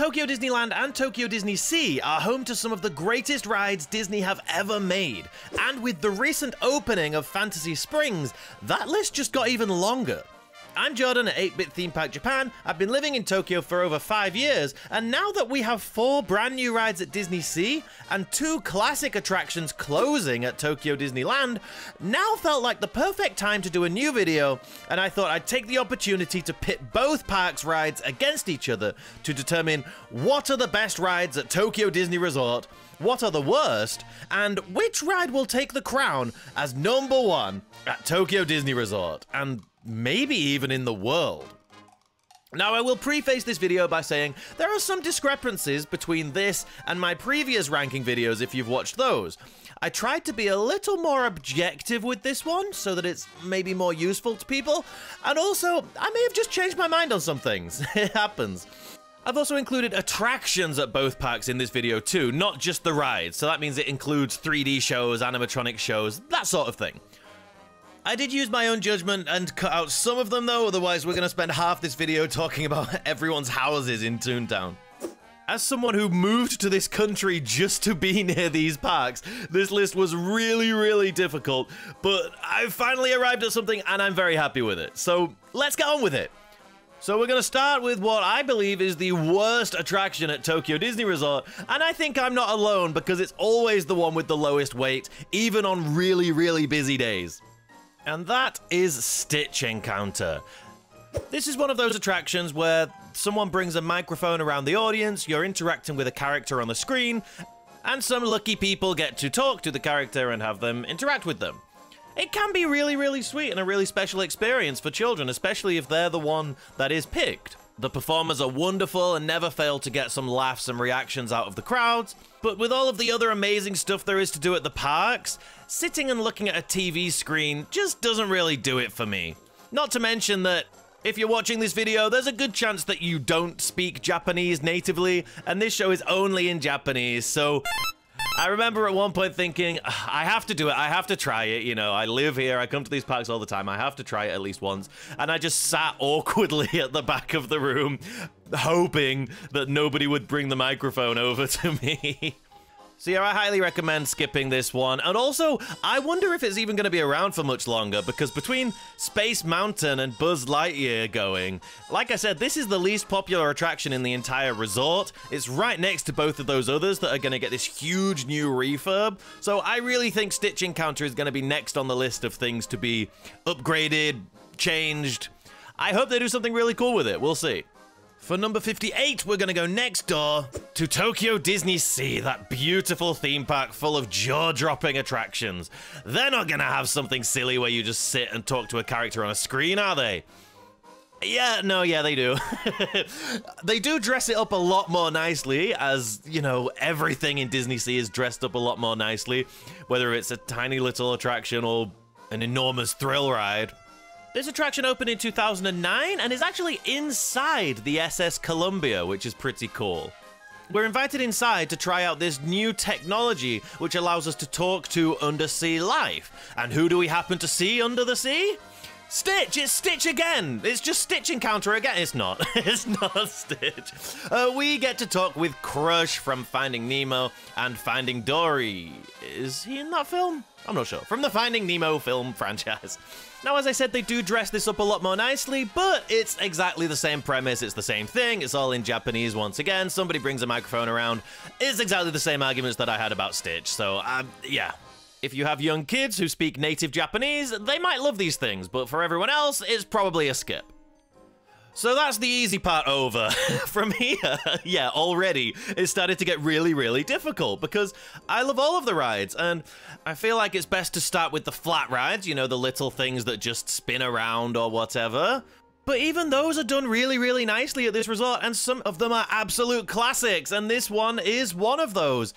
Tokyo Disneyland and Tokyo Disney Sea are home to some of the greatest rides Disney have ever made. And with the recent opening of Fantasy Springs, that list just got even longer. I'm Jordan at 8-Bit Theme Park Japan. I've been living in Tokyo for over 5 years, and now that we have 4 brand new rides at Disney Sea and 2 classic attractions closing at Tokyo Disneyland, now felt like the perfect time to do a new video, and I thought I'd take the opportunity to pit both parks' rides against each other to determine what are the best rides at Tokyo Disney Resort, what are the worst, and which ride will take the crown as #1 at Tokyo Disney Resort, and maybe even in the world. Now, I will preface this video by saying there are some discrepancies between this and my previous ranking videos if you've watched those. I tried to be a little more objective with this one so that it's maybe more useful to people, and also, I may have just changed my mind on some things. It happens. I've also included attractions at both parks in this video too, not just the rides, so that means it includes 3D shows, animatronic shows, that sort of thing. I did use my own judgment and cut out some of them though, otherwise we're going to spend half this video talking about everyone's houses in Toontown. As someone who moved to this country just to be near these parks, this list was really difficult, but I finally arrived at something and I'm very happy with it. So let's get on with it. So we're going to start with what I believe is the worst attraction at Tokyo Disney Resort, and I think I'm not alone because it's always the one with the lowest weight, even on really busy days. And that is Stitch Encounter. This is one of those attractions where someone brings a microphone around the audience, you're interacting with a character on the screen, and some lucky people get to talk to the character and have them interact with them. It can be really sweet and a really special experience for children, especially if they're the one that is picked. The performers are wonderful and never fail to get some laughs and reactions out of the crowds, but with all of the other amazing stuff there is to do at the parks, sitting and looking at a TV screen just doesn't really do it for me. Not to mention that if you're watching this video, there's a good chance that you don't speak Japanese natively, and this show is only in Japanese, so I remember at one point thinking, I have to do it, I have to try it, you know, I live here, I come to these parks all the time, I have to try it at least once, and I just sat awkwardly at the back of the room, hoping that nobody would bring the microphone over to me. So yeah, I highly recommend skipping this one, and also, I wonder if it's even going to be around for much longer, because between Space Mountain and Buzz Lightyear going, like I said, this is the least popular attraction in the entire resort. It's right next to both of those others that are going to get this huge new refurb, so I really think Stitch Encounter is going to be next on the list of things to be upgraded, changed. I hope they do something really cool with it, we'll see. For number 58, we're gonna go next door to Tokyo Disney Sea, that beautiful theme park full of jaw-dropping attractions. They're not gonna have something silly where you just sit and talk to a character on a screen, are they? Yeah, they do. They do dress it up a lot more nicely, as, you know, everything in Disney Sea is dressed up a lot more nicely, whether it's a tiny little attraction or an enormous thrill ride. This attraction opened in 2009 and is actually inside the SS Columbia, which is pretty cool. We're invited inside to try out this new technology which allows us to talk to undersea life. And who do we happen to see under the sea? Stitch! It's Stitch again! It's just Stitch Encounter again. It's not. It's not Stitch. We get to talk with Crush from Finding Nemo and Finding Dory. Is he in that film? I'm not sure. From the Finding Nemo film franchise. Now, as I said, they do dress this up a lot more nicely, but it's exactly the same premise. It's the same thing. It's all in Japanese once again. Somebody brings a microphone around. It's exactly the same arguments that I had about Stitch. So, yeah. If you have young kids who speak native Japanese, they might love these things, but for everyone else, it's probably a skip. So that's the easy part over. From here, yeah, already, it started to get really difficult because I love all of the rides, and I feel like it's best to start with the flat rides, you know, the little things that just spin around or whatever. But even those are done really nicely at this resort, and some of them are absolute classics, and this one is one of those.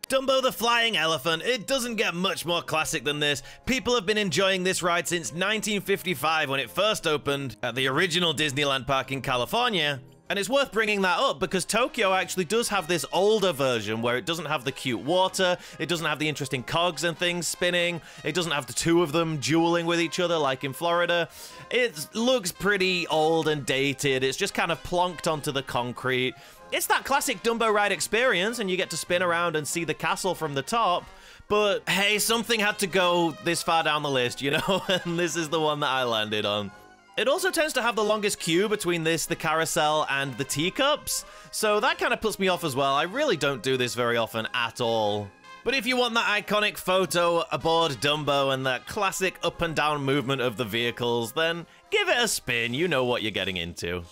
Dumbo the Flying Elephant, it doesn't get much more classic than this. People have been enjoying this ride since 1955 when it first opened at the original Disneyland park in California. And it's worth bringing that up because Tokyo actually does have this older version where it doesn't have the cute water, it doesn't have the interesting cogs and things spinning, it doesn't have the two of them dueling with each other like in Florida. It looks pretty old and dated, it's just kind of plonked onto the concrete. It's that classic Dumbo ride experience, and you get to spin around and see the castle from the top. But hey, something had to go this far down the list, you know, and this is the one that I landed on. It also tends to have the longest queue between this, the carousel, and the teacups, so that kind of puts me off as well. I really don't do this very often at all. But if you want that iconic photo aboard Dumbo and that classic up and down movement of the vehicles, then give it a spin, you know what you're getting into.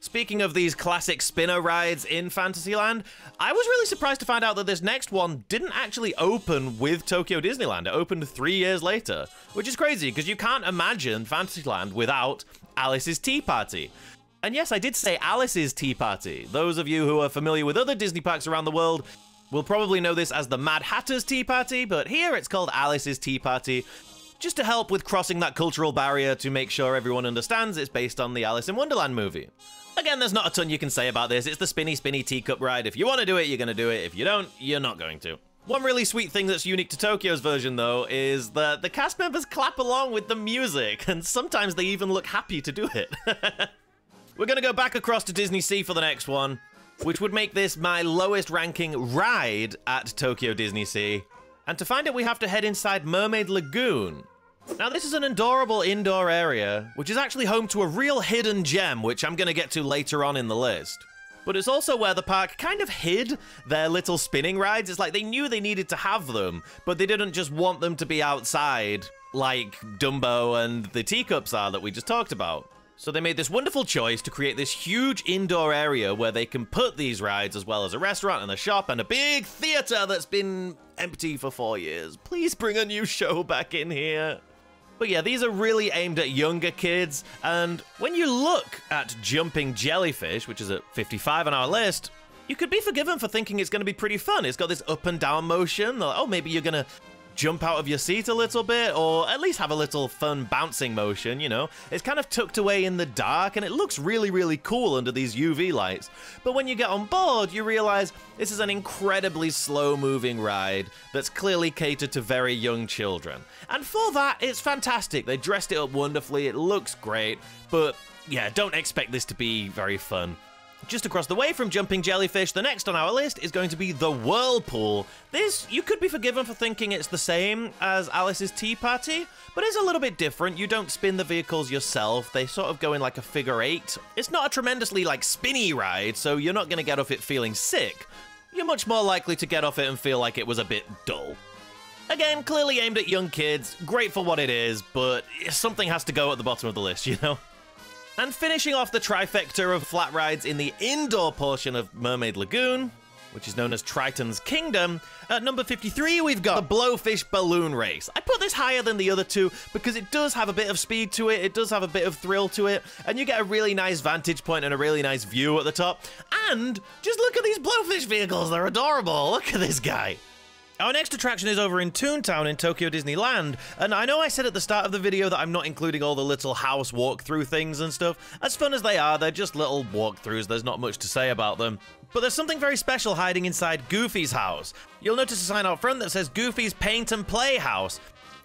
Speaking of these classic spinner rides in Fantasyland, I was really surprised to find out that this next one didn't actually open with Tokyo Disneyland. It opened 3 years later, which is crazy because you can't imagine Fantasyland without Alice's Tea Party. And yes, I did say Alice's Tea Party. Those of you who are familiar with other Disney parks around the world will probably know this as the Mad Hatter's Tea Party, but here it's called Alice's Tea Party, just to help with crossing that cultural barrier to make sure everyone understands it's based on the Alice in Wonderland movie. Again, there's not a ton you can say about this. It's the spinny, spinny teacup ride. If you want to do it, you're going to do it. If you don't, you're not going to. One really sweet thing that's unique to Tokyo's version, though, is that the cast members clap along with the music, and sometimes they even look happy to do it. We're going to go back across to Disney Sea for the next one, which would make this my lowest ranking ride at Tokyo Disney Sea. And to find it, we have to head inside Mermaid Lagoon. Now, this is an adorable indoor area, which is actually home to a real hidden gem, which I'm going to get to later on in the list. But it's also where the park kind of hid their little spinning rides. It's like they knew they needed to have them, but they didn't just want them to be outside like Dumbo and the teacups are that we just talked about. So they made this wonderful choice to create this huge indoor area where they can put these rides, as well as a restaurant and a shop and a big theater that's been empty for 4 years. Please bring a new show back in here. But yeah, these are really aimed at younger kids, and when you look at Jumping Jellyfish, which is at 55 on our list, you could be forgiven for thinking it's going to be pretty fun. It's got this up and down motion. Like, oh, maybe you're going to jump out of your seat a little bit, or at least have a little fun bouncing motion, you know? It's kind of tucked away in the dark, and it looks really, really cool under these UV lights. But when you get on board, you realize this is an incredibly slow-moving ride that's clearly catered to very young children. And for that, it's fantastic. They dressed it up wonderfully, it looks great, but yeah, don't expect this to be very fun. Just across the way from Jumping Jellyfish, the next on our list is going to be the Whirlpool. This, you could be forgiven for thinking it's the same as Alice's Tea Party, but it's a little bit different. You don't spin the vehicles yourself. They sort of go in like a figure eight. It's not a tremendously like spinny ride, so you're not going to get off it feeling sick. You're much more likely to get off it and feel like it was a bit dull. Again, clearly aimed at young kids, great for what it is, but something has to go at the bottom of the list, you know? And finishing off the trifecta of flat rides in the indoor portion of Mermaid Lagoon, which is known as Triton's Kingdom, at number 53 we've got the Blowfish Balloon Race. I put this higher than the other two because it does have a bit of speed to it, it does have a bit of thrill to it, and you get a really nice vantage point and a really nice view at the top. And just look at these blowfish vehicles, they're adorable. Look at this guy. Our next attraction is over in Toontown in Tokyo Disneyland, and I know I said at the start of the video that I'm not including all the little house walkthrough things and stuff. As fun as they are, they're just little walkthroughs, there's not much to say about them. But there's something very special hiding inside Goofy's house. You'll notice a sign out front that says Goofy's Paint and Play House.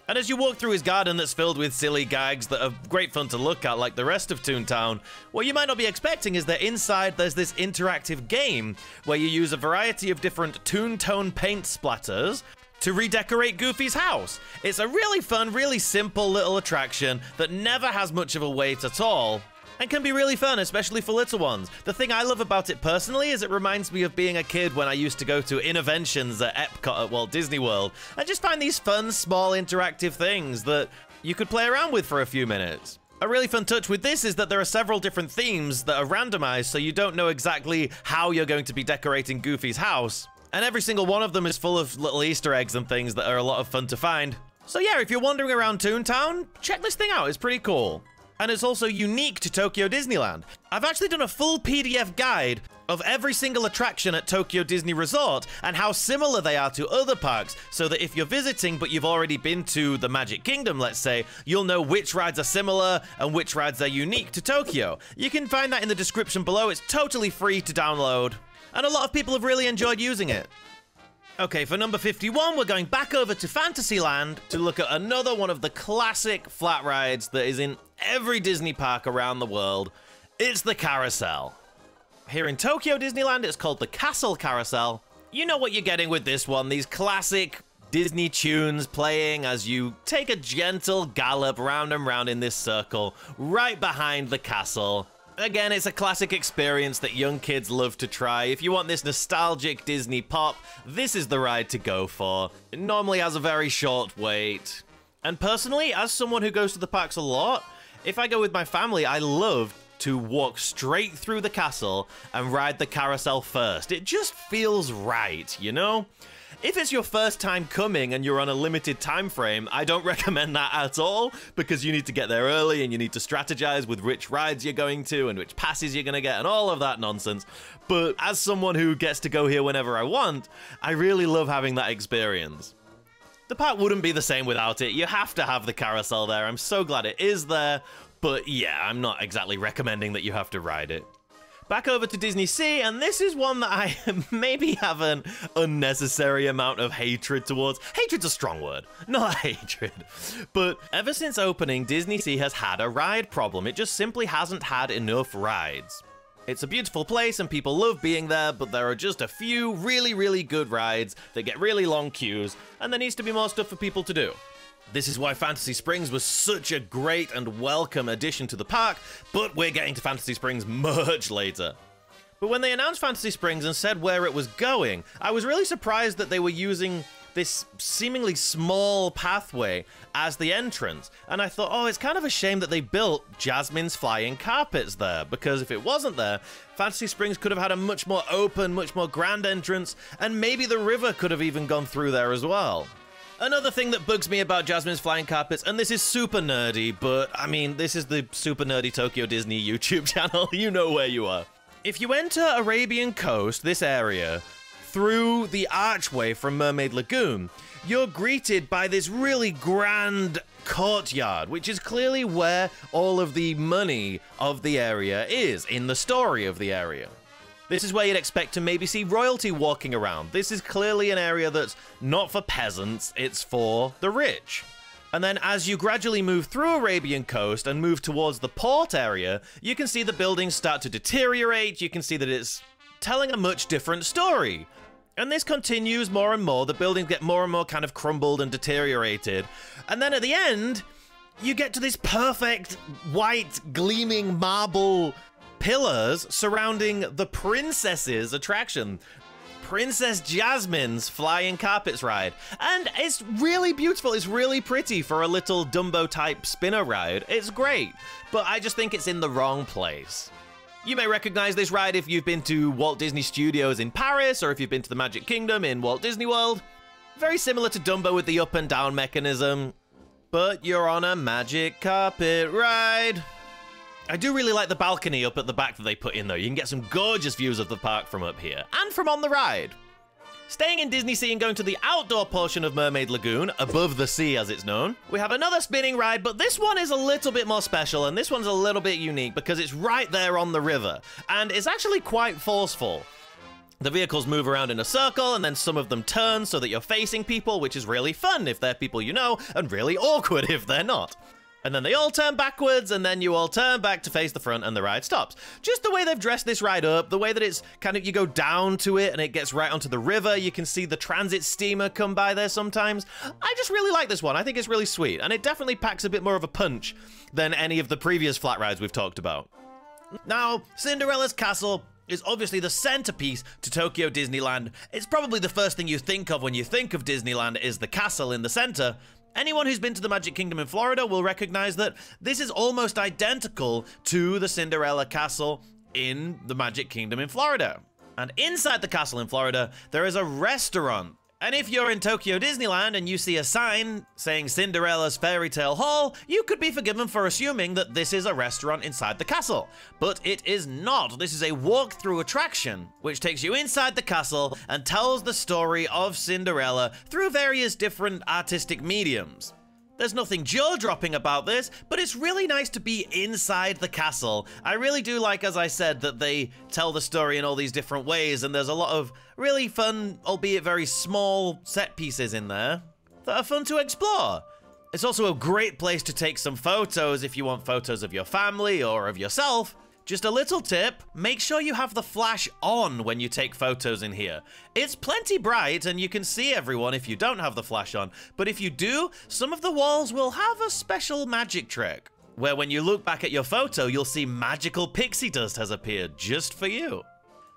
And as you walk through his garden that's filled with silly gags that are great fun to look at like the rest of Toontown, what you might not be expecting is that inside there's this interactive game where you use a variety of different Toontone paint splatters to redecorate Goofy's house. It's a really fun, really simple little attraction that never has much of a wait at all, and can be really fun, especially for little ones. The thing I love about it personally is it reminds me of being a kid when I used to go to Innoventions at Epcot at Walt Disney World, and just find these fun, small, interactive things that you could play around with for a few minutes. A really fun touch with this is that there are several different themes that are randomized, so you don't know exactly how you're going to be decorating Goofy's house. And every single one of them is full of little Easter eggs and things that are a lot of fun to find. So yeah, if you're wandering around Toontown, check this thing out, it's pretty cool. And it's also unique to Tokyo Disneyland. I've actually done a full PDF guide of every single attraction at Tokyo Disney Resort and how similar they are to other parks, so that if you're visiting but you've already been to the Magic Kingdom, let's say, you'll know which rides are similar and which rides are unique to Tokyo. You can find that in the description below. It's totally free to download, and a lot of people have really enjoyed using it. Okay, for number 51, we're going back over to Fantasyland to look at another one of the classic flat rides that is in every Disney park around the world. It's the Carousel. Here in Tokyo Disneyland, it's called the Castle Carousel. You know what you're getting with this one, these classic Disney tunes playing as you take a gentle gallop round and round in this circle, right behind the castle. Again, it's a classic experience that young kids love to try. If you want this nostalgic Disney pop, this is the ride to go for. It normally has a very short wait. And personally, as someone who goes to the parks a lot, if I go with my family, I love to walk straight through the castle and ride the carousel first. It just feels right, you know? If it's your first time coming and you're on a limited time frame, I don't recommend that at all, because you need to get there early and you need to strategize with which rides you're going to and which passes you're going to get and all of that nonsense. But as someone who gets to go here whenever I want, I really love having that experience. The park wouldn't be the same without it. You have to have the carousel there. I'm so glad it is there, but yeah, I'm not exactly recommending that you have to ride it. Back over to Disney Sea, and this is one that I maybe have an unnecessary amount of hatred towards. Hatred's a strong word, not hatred. But ever since opening, Disney Sea has had a ride problem. It just simply hasn't had enough rides. It's a beautiful place and people love being there, but there are just a few really, really good rides that get really long queues, and there needs to be more stuff for people to do. This is why Fantasy Springs was such a great and welcome addition to the park, but we're getting to Fantasy Springs much later. But when they announced Fantasy Springs and said where it was going, I was really surprised that they were using this seemingly small pathway as the entrance. And I thought, oh, it's kind of a shame that they built Jasmine's flying carpets there, because if it wasn't there, Fantasy Springs could have had a much more open, much more grand entrance, and maybe the river could have even gone through there as well. Another thing that bugs me about Jasmine's Flying Carpets, and this is super nerdy, but I mean, this is the super nerdy Tokyo Disney YouTube channel, you know where you are. If you enter Arabian Coast, this area, through the archway from Mermaid Lagoon, you're greeted by this really grand courtyard, which is clearly where all of the money of the area is, in the story of the area. This is where you'd expect to maybe see royalty walking around. This is clearly an area that's not for peasants, it's for the rich. And then as you gradually move through Arabian Coast and move towards the port area, you can see the buildings start to deteriorate, you can see that it's telling a much different story. And this continues more and more, the buildings get more and more kind of crumbled and deteriorated. And then at the end, you get to this perfect white gleaming marble pillars surrounding the Princess's attraction, Princess Jasmine's Flying Carpets ride. And it's really beautiful, it's really pretty for a little Dumbo type spinner ride. It's great, but I just think it's in the wrong place. You may recognize this ride if you've been to Walt Disney Studios in Paris, or if you've been to the Magic Kingdom in Walt Disney World. Very similar to Dumbo with the up and down mechanism, but you're on a magic carpet ride. I do really like the balcony up at the back that they put in though. You can get some gorgeous views of the park from up here, and from on the ride. Staying in Disney Sea and going to the outdoor portion of Mermaid Lagoon, above the sea as it's known, we have another spinning ride, but this one is a little bit more special, and this one's a little bit unique because it's right there on the river, and it's actually quite forceful. The vehicles move around in a circle, and then some of them turn so that you're facing people, which is really fun if they're people you know, and really awkward if they're not. And then they all turn backwards, and then you all turn back to face the front, and the ride stops. Just the way they've dressed this ride up, the way that it's kind of, you go down to it, and it gets right onto the river. You can see the transit steamer come by there sometimes. I just really like this one. I think it's really sweet, and it definitely packs a bit more of a punch than any of the previous flat rides we've talked about. Now, Cinderella's Castle is obviously the centerpiece to Tokyo Disneyland. It's probably the first thing you think of when you think of Disneyland is the castle in the center. Anyone who's been to the Magic Kingdom in Florida will recognize that this is almost identical to the Cinderella Castle in the Magic Kingdom in Florida. And inside the castle in Florida, there is a restaurant. And if you're in Tokyo Disneyland and you see a sign saying Cinderella's Fairy Tale Hall, you could be forgiven for assuming that this is a restaurant inside the castle. But it is not. This is a walk-through attraction, which takes you inside the castle and tells the story of Cinderella through various different artistic mediums. There's nothing jaw-dropping about this, but it's really nice to be inside the castle. I really do like, as I said, that they tell the story in all these different ways, and there's a lot of really fun, albeit very small, set pieces in there that are fun to explore. It's also a great place to take some photos if you want photos of your family or of yourself. Just a little tip, make sure you have the flash on when you take photos in here. It's plenty bright and you can see everyone if you don't have the flash on, but if you do, some of the walls will have a special magic trick, where when you look back at your photo, you'll see magical pixie dust has appeared just for you.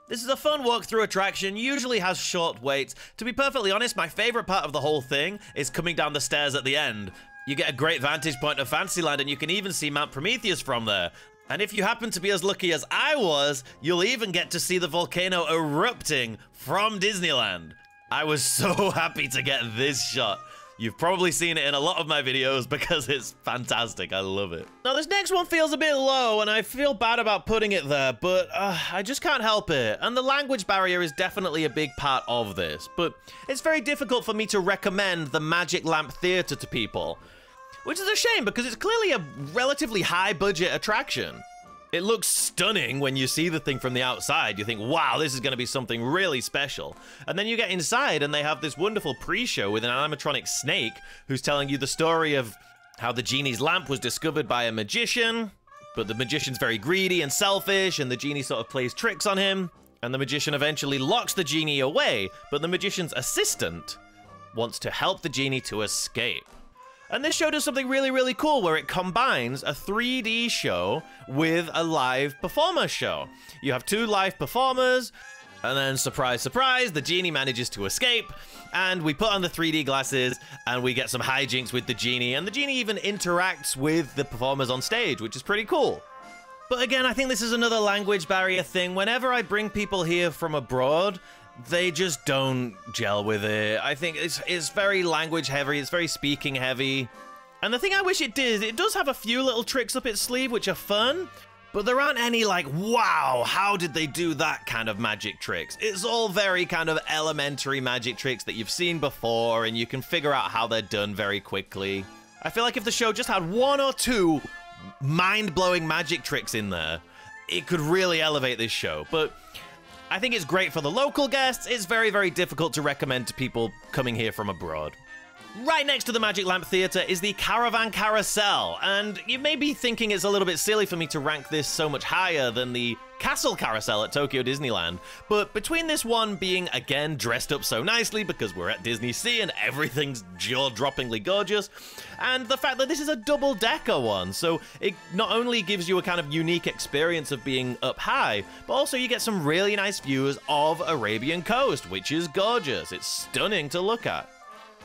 This is a fun walk-through attraction, usually has short waits. To be perfectly honest, my favorite part of the whole thing is coming down the stairs at the end. You get a great vantage point of Fantasyland and you can even see Mount Prometheus from there. And if you happen to be as lucky as I was, you'll even get to see the volcano erupting from Disneyland. I was so happy to get this shot. You've probably seen it in a lot of my videos because it's fantastic. I love it. Now, this next one feels a bit low, and I feel bad about putting it there, but I just can't help it. And the language barrier is definitely a big part of this, but it's very difficult for me to recommend the Magic Lamp Theater to people. Which is a shame because it's clearly a relatively high-budget attraction. It looks stunning when you see the thing from the outside. You think, wow, this is going to be something really special. And then you get inside and they have this wonderful pre-show with an animatronic snake who's telling you the story of how the genie's lamp was discovered by a magician, but the magician's very greedy and selfish, and the genie sort of plays tricks on him, and the magician eventually locks the genie away, but the magician's assistant wants to help the genie to escape. And this show does something really, really cool where it combines a 3D show with a live performer show. You have two live performers, and then surprise, surprise, the genie manages to escape, and we put on the 3D glasses, and we get some hijinks with the genie, and the genie even interacts with the performers on stage, which is pretty cool. But again, I think this is another language barrier thing. Whenever I bring people here from abroad, they just don't gel with it. I think it's very language heavy, it's very speaking heavy. And the thing I wish it did, it does have a few little tricks up its sleeve which are fun, but there aren't any like, wow, how did they do that kind of magic tricks? It's all very kind of elementary magic tricks that you've seen before and you can figure out how they're done very quickly. I feel like if the show just had one or two mind-blowing magic tricks in there, it could really elevate this show. But I think it's great for the local guests. It's very, very difficult to recommend to people coming here from abroad. Right next to the Magic Lamp Theater is the Caravan Carousel, and you may be thinking it's a little bit silly for me to rank this so much higher than the Castle Carousel at Tokyo Disneyland, but between this one being, again, dressed up so nicely because we're at Disney Sea and everything's jaw-droppingly gorgeous, and the fact that this is a double-decker one, so it not only gives you a kind of unique experience of being up high, but also you get some really nice views of Arabian Coast, which is gorgeous. It's stunning to look at.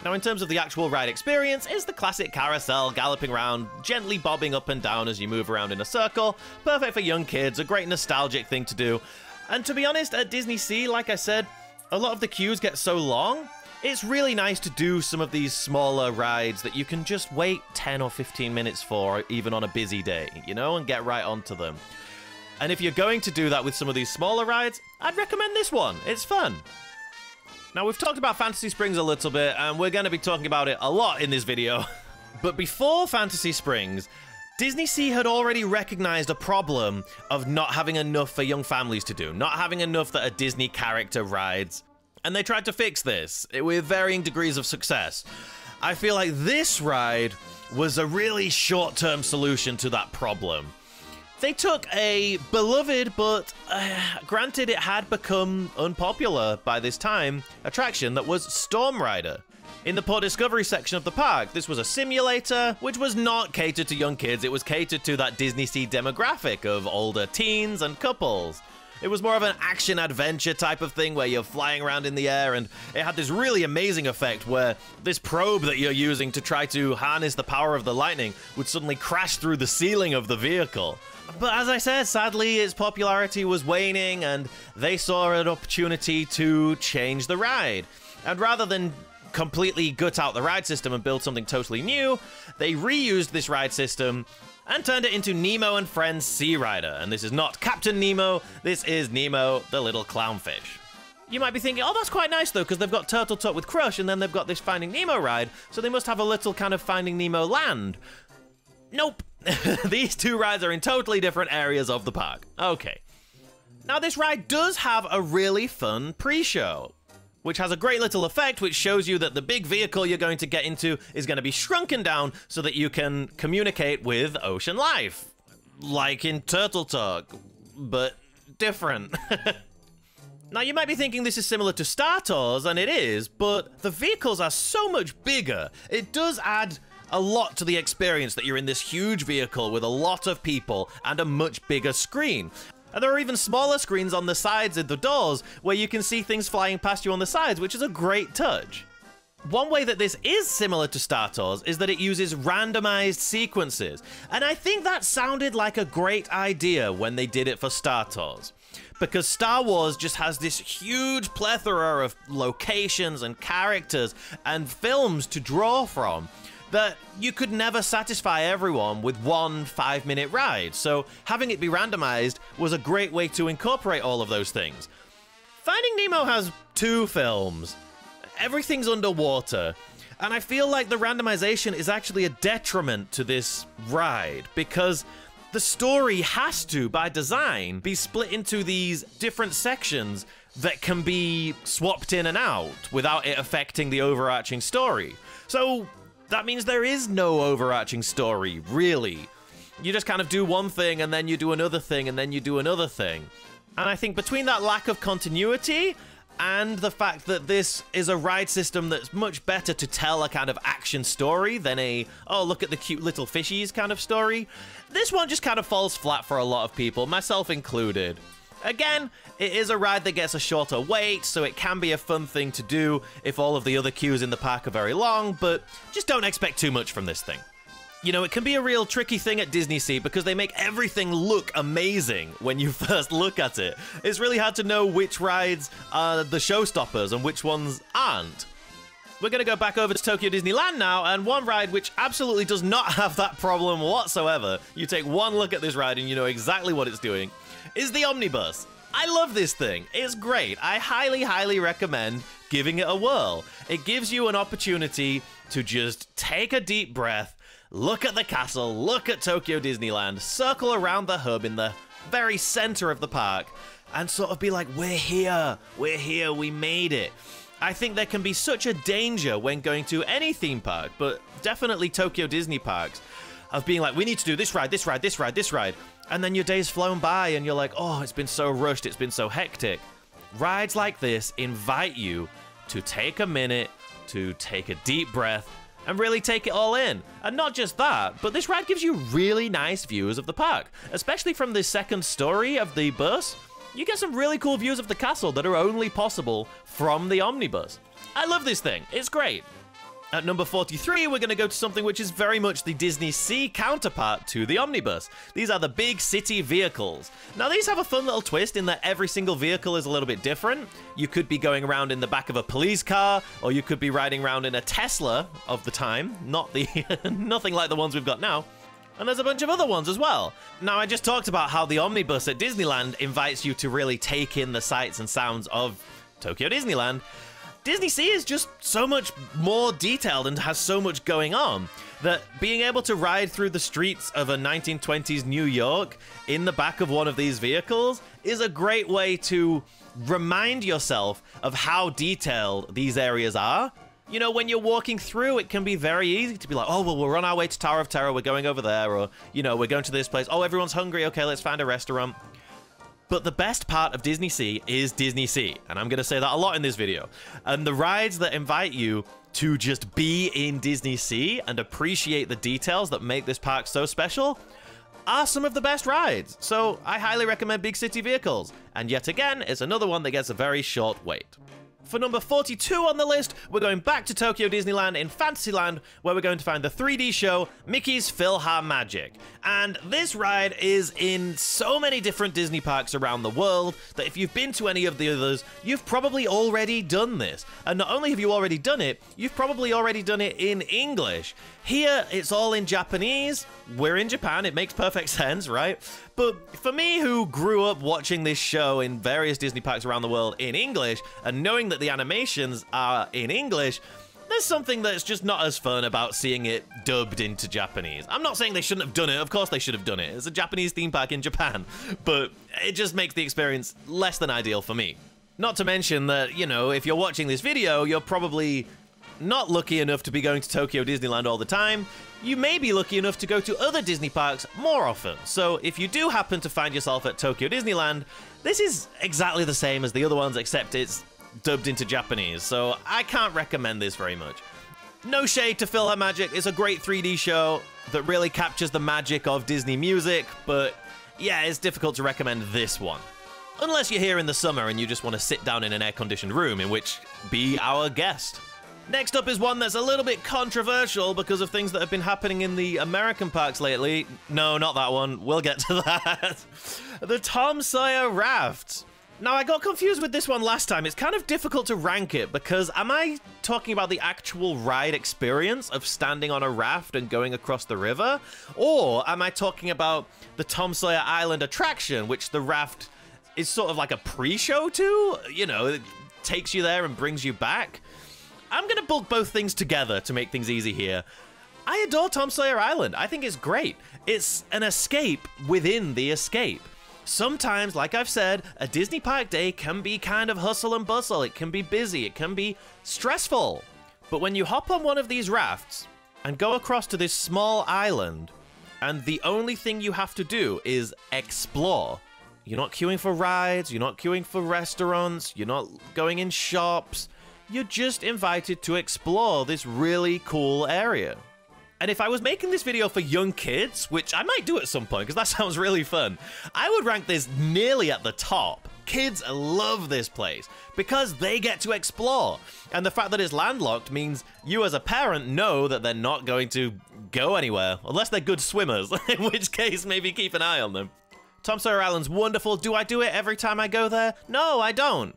Now, in terms of the actual ride experience, it's the classic carousel, galloping around, gently bobbing up and down as you move around in a circle. Perfect for young kids, a great nostalgic thing to do. And to be honest, at Disney Sea, like I said, a lot of the queues get so long, it's really nice to do some of these smaller rides that you can just wait 10 or 15 minutes for, even on a busy day, you know, and get right onto them. And if you're going to do that with some of these smaller rides, I'd recommend this one. It's fun. Now, we've talked about Fantasy Springs a little bit, and we're going to be talking about it a lot in this video. But before Fantasy Springs, Disney Sea had already recognized a problem of not having enough for young families to do, not having enough that are Disney character rides. And they tried to fix this with varying degrees of success. I feel like this ride was a really short-term solution to that problem. They took a beloved, but granted it had become unpopular by this time, attraction that was Storm Rider. In the Port Discovery section of the park, this was a simulator, which was not catered to young kids. It was catered to that Disney Sea demographic of older teens and couples. It was more of an action-adventure type of thing where you're flying around in the air, and it had this really amazing effect where this probe that you're using to try to harness the power of the lightning would suddenly crash through the ceiling of the vehicle. But as I said, sadly, its popularity was waning, and they saw an opportunity to change the ride. And rather than completely gut out the ride system and build something totally new, they reused this ride system and turned it into Nemo and Friends Sea Rider. And this is not Captain Nemo, this is Nemo the little clownfish. You might be thinking, oh, that's quite nice though, because they've got Turtle Talk with Crush and then they've got this Finding Nemo ride, so they must have a little kind of Finding Nemo land. Nope. These two rides are in totally different areas of the park. Okay. Now this ride does have a really fun pre-show, which has a great little effect which shows you that the big vehicle you're going to get into is going to be shrunken down so that you can communicate with ocean life. Like in Turtle Talk, but different. Now, you might be thinking this is similar to Star Tours, and it is, but the vehicles are so much bigger. It does add a lot to the experience that you're in this huge vehicle with a lot of people and a much bigger screen. And there are even smaller screens on the sides of the doors where you can see things flying past you on the sides, which is a great touch. One way that this is similar to Star Tours is that it uses randomized sequences, and I think that sounded like a great idea when they did it for Star Tours. Because Star Wars just has this huge plethora of locations and characters and films to draw from that you could never satisfy everyone with one 5-minute ride. So having it be randomized was a great way to incorporate all of those things. Finding Nemo has 2 films. Everything's underwater. And I feel like the randomization is actually a detriment to this ride because the story has to, by design, be split into these different sections that can be swapped in and out without it affecting the overarching story. So that means there is no overarching story, really. You just kind of do one thing and then you do another thing and then you do another thing. And I think between that lack of continuity and the fact that this is a ride system that's much better to tell a kind of action story than a, oh, look at the cute little fishies kind of story, this one just kind of falls flat for a lot of people, myself included. Again, it is a ride that gets a shorter wait, so it can be a fun thing to do if all of the other queues in the park are very long, but just don't expect too much from this thing. You know, it can be a real tricky thing at DisneySea because they make everything look amazing when you first look at it. It's really hard to know which rides are the showstoppers and which ones aren't. We're going to go back over to Tokyo Disneyland now, and one ride which absolutely does not have that problem whatsoever, you take one look at this ride and you know exactly what it's doing, is the Omnibus. I love this thing. It's great. I highly, highly recommend giving it a whirl. It gives you an opportunity to just take a deep breath, look at the castle, look at Tokyo Disneyland, circle around the hub in the very center of the park, and sort of be like, we're here, we made it. I think there can be such a danger when going to any theme park, but definitely Tokyo Disney parks, of being like, we need to do this ride, this ride, this ride, this ride, and then your day's flown by and you're like, oh, it's been so rushed, it's been so hectic. Rides like this invite you to take a minute, to take a deep breath, and really take it all in. And not just that, but this ride gives you really nice views of the park, especially from the second story of the bus. You get some really cool views of the castle that are only possible from the Omnibus. I love this thing, it's great. At number 43, we're going to go to something which is very much the DisneySea counterpart to the Omnibus. These are the big city vehicles. Now, these have a fun little twist in that every single vehicle is a little bit different. You could be going around in the back of a police car, or you could be riding around in a Tesla of the time, not the nothing like the ones we've got now. And there's a bunch of other ones as well. Now, I just talked about how the Omnibus at Disneyland invites you to really take in the sights and sounds of Tokyo Disneyland. DisneySea is just so much more detailed and has so much going on that being able to ride through the streets of a 1920s New York in the back of one of these vehicles is a great way to remind yourself of how detailed these areas are. You know, when you're walking through, it can be very easy to be like, oh, well, we're on our way to Tower of Terror, we're going over there, or, you know, we're going to this place. Oh, everyone's hungry, okay, let's find a restaurant. But the best part of DisneySea is DisneySea, and I'm going to say that a lot in this video. And the rides that invite you to just be in DisneySea and appreciate the details that make this park so special are some of the best rides. So I highly recommend Big City Vehicles. And yet again, it's another one that gets a very short wait. For number 42 on the list, we're going back to Tokyo Disneyland in Fantasyland, where we're going to find the 3D show, Mickey's PhilharMagic. And this ride is in so many different Disney parks around the world that if you've been to any of the others, you've probably already done this. And not only have you already done it, you've probably already done it in English. Here, it's all in Japanese. We're in Japan, it makes perfect sense, right? But for me, who grew up watching this show in various Disney parks around the world in English, and knowing that the animations are in English, there's something that's just not as fun about seeing it dubbed into Japanese. I'm not saying they shouldn't have done it, of course they should have done it. It's a Japanese theme park in Japan, but it just makes the experience less than ideal for me. Not to mention that, you know, if you're watching this video, you're probably not lucky enough to be going to Tokyo Disneyland all the time. You may be lucky enough to go to other Disney parks more often. So if you do happen to find yourself at Tokyo Disneyland, this is exactly the same as the other ones, except it's dubbed into Japanese. So I can't recommend this very much. No shade to PhilharMagic. It's a great 3D show that really captures the magic of Disney music, but yeah, it's difficult to recommend this one. Unless you're here in the summer and you just want to sit down in an air-conditioned room, in which be our guest. Next up is one that's a little bit controversial because of things that have been happening in the American parks lately. No, not that one. We'll get to that. The Tom Sawyer Raft. Now, I got confused with this one last time. It's kind of difficult to rank it because am I talking about the actual ride experience of standing on a raft and going across the river? Or am I talking about the Tom Sawyer Island attraction, which the raft is sort of like a pre-show to? You know, it takes you there and brings you back. I'm going to bulk both things together to make things easy here. I adore Tom Sawyer Island. I think it's great. It's an escape within the escape. Sometimes, like I've said, a Disney park day can be kind of hustle and bustle. It can be busy. It can be stressful. But when you hop on one of these rafts and go across to this small island, and the only thing you have to do is explore. You're not queuing for rides. You're not queuing for restaurants. You're not going in shops. You're just invited to explore this really cool area. And if I was making this video for young kids, which I might do at some point because that sounds really fun, I would rank this nearly at the top. Kids love this place because they get to explore. And the fact that it's landlocked means you as a parent know that they're not going to go anywhere unless they're good swimmers, in which case maybe keep an eye on them. Tom Sawyer Island's wonderful. Do I do it every time I go there? No, I don't.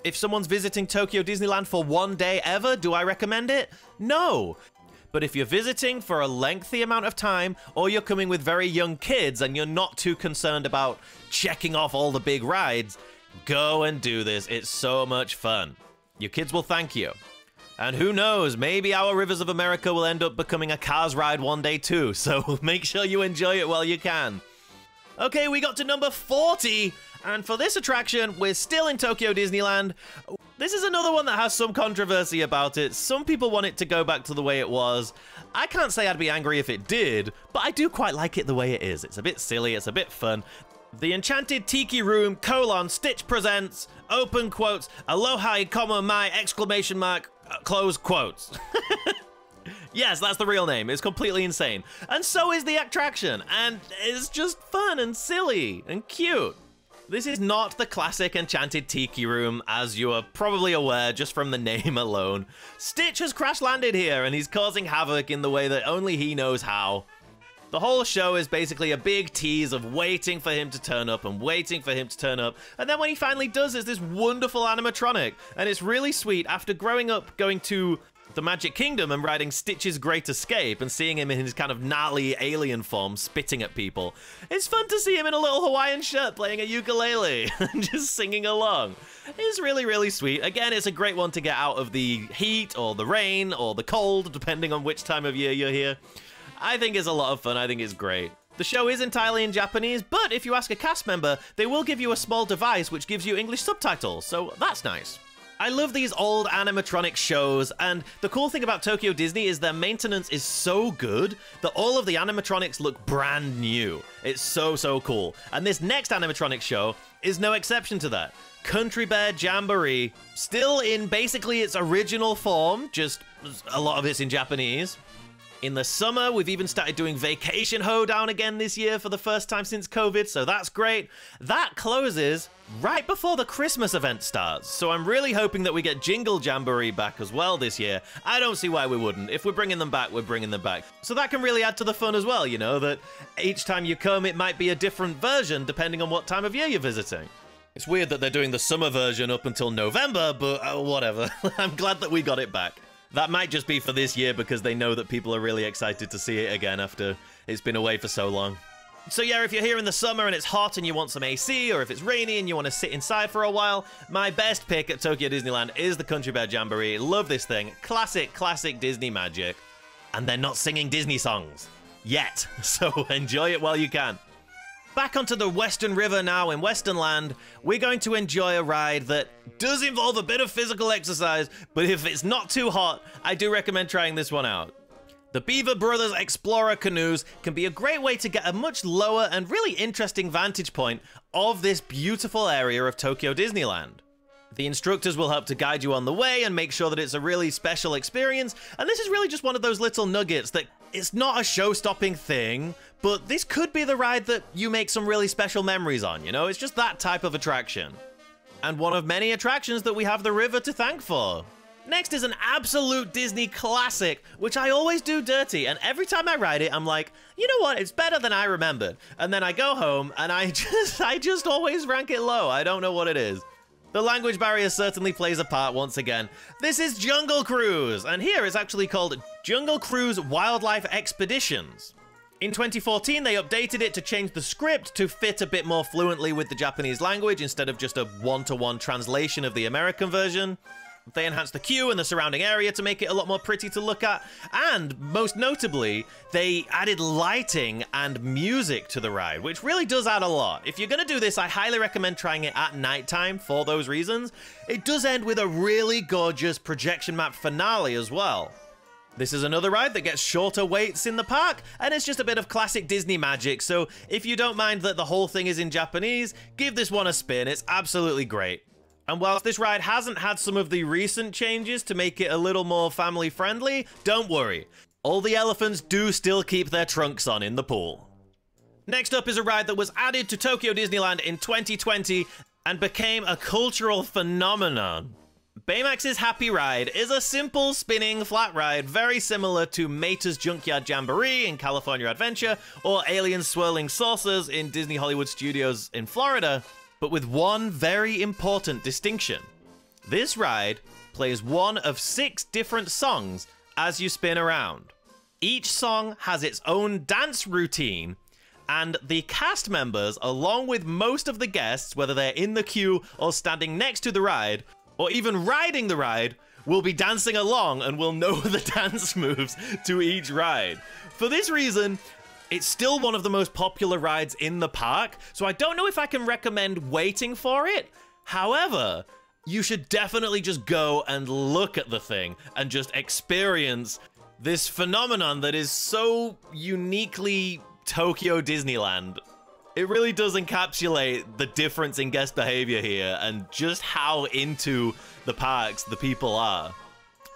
If someone's visiting Tokyo Disneyland for one day ever, do I recommend it? No. But if you're visiting for a lengthy amount of time, or you're coming with very young kids and you're not too concerned about checking off all the big rides, go and do this. It's so much fun. Your kids will thank you. And who knows, maybe our Rivers of America will end up becoming a Cars ride one day too, so make sure you enjoy it while you can. Okay, we got to number 40. And for this attraction, we're still in Tokyo Disneyland. This is another one that has some controversy about it. Some people want it to go back to the way it was. I can't say I'd be angry if it did, but I do quite like it the way it is. It's a bit silly, it's a bit fun. The Enchanted Tiki Room, Stitch presents, open quotes, aloha, my, exclamation mark, close quotes. Yes, that's the real name. It's completely insane. And so is the attraction. And it's just fun and silly and cute. This is not the classic Enchanted Tiki Room, as you are probably aware just from the name alone. Stitch has crash-landed here, and he's causing havoc in the way that only he knows how. The whole show is basically a big tease of waiting for him to turn up and waiting for him to turn up, and then when he finally does, there's this wonderful animatronic, and it's really sweet. After growing up going to the Magic Kingdom and riding Stitch's Great Escape and seeing him in his kind of gnarly alien form spitting at people, it's fun to see him in a little Hawaiian shirt playing a ukulele and just singing along. It's really, really sweet. Again, it's a great one to get out of the heat or the rain or the cold, depending on which time of year you're here. I think it's a lot of fun. I think it's great. The show is entirely in Japanese, but if you ask a cast member, they will give you a small device which gives you English subtitles, so that's nice. I love these old animatronic shows, and the cool thing about Tokyo Disney is their maintenance is so good that all of the animatronics look brand new. It's so, so cool. And this next animatronic show is no exception to that. Country Bear Jamboree, still in basically its original form, just a lot of it's in Japanese. In the summer, we've even started doing Vacation Hoedown again this year for the first time since COVID, so that's great. That closes right before the Christmas event starts, so I'm really hoping that we get Jingle Jamboree back as well this year. I don't see why we wouldn't. If we're bringing them back, we're bringing them back. So that can really add to the fun as well, you know, that each time you come, it might be a different version depending on what time of year you're visiting. It's weird that they're doing the summer version up until November, but whatever. I'm glad that we got it back. That might just be for this year because they know that people are really excited to see it again after it's been away for so long. So yeah, if you're here in the summer and it's hot and you want some AC, or if it's rainy and you want to sit inside for a while, my best pick at Tokyo Disneyland is the Country Bear Jamboree. Love this thing. Classic Disney magic. And they're not singing Disney songs. Yet. So enjoy it while you can. Back onto the Western River now in Western Land, we're going to enjoy a ride that does involve a bit of physical exercise, but if it's not too hot, I do recommend trying this one out. The Beaver Brothers Explorer canoes can be a great way to get a much lower and really interesting vantage point of this beautiful area of Tokyo Disneyland. The instructors will help to guide you on the way and make sure that it's a really special experience, and this is really just one of those little nuggets that it's not a show-stopping thing, but this could be the ride that you make some really special memories on, you know? It's just that type of attraction. And one of many attractions that we have the river to thank for. Next is an absolute Disney classic, which I always do dirty, and every time I ride it, I'm like, you know what, it's better than I remembered. And then I go home, and I just always rank it low. I don't know what it is. The language barrier certainly plays a part once again. This is Jungle Cruise, and here it's actually called Jungle Cruise Wildlife Expeditions. In 2014, they updated it to change the script to fit a bit more fluently with the Japanese language instead of just a one-to-one translation of the American version. They enhanced the queue and the surrounding area to make it a lot more pretty to look at, and most notably, they added lighting and music to the ride, which really does add a lot. If you're gonna do this, I highly recommend trying it at nighttime for those reasons. It does end with a really gorgeous projection map finale as well. This is another ride that gets shorter waits in the park, and it's just a bit of classic Disney magic, so if you don't mind that the whole thing is in Japanese, give this one a spin. It's absolutely great. And whilst this ride hasn't had some of the recent changes to make it a little more family friendly, don't worry. All the elephants do still keep their trunks on in the pool. Next up is a ride that was added to Tokyo Disneyland in 2020 and became a cultural phenomenon. Baymax's Happy Ride is a simple spinning flat ride very similar to Mater's Junkyard Jamboree in California Adventure or Alien Swirling Saucers in Disney Hollywood Studios in Florida, but with one very important distinction. This ride plays one of 6 different songs as you spin around. Each song has its own dance routine, and the cast members, along with most of the guests, whether they're in the queue or standing next to the ride, or even riding the ride, will be dancing along and will know the dance moves to each ride. For this reason, it's still one of the most popular rides in the park, so I don't know if I can recommend waiting for it. However, you should definitely just go and look at the thing and just experience this phenomenon that is so uniquely Tokyo Disneyland. It really does encapsulate the difference in guest behavior here and just how into the parks the people are.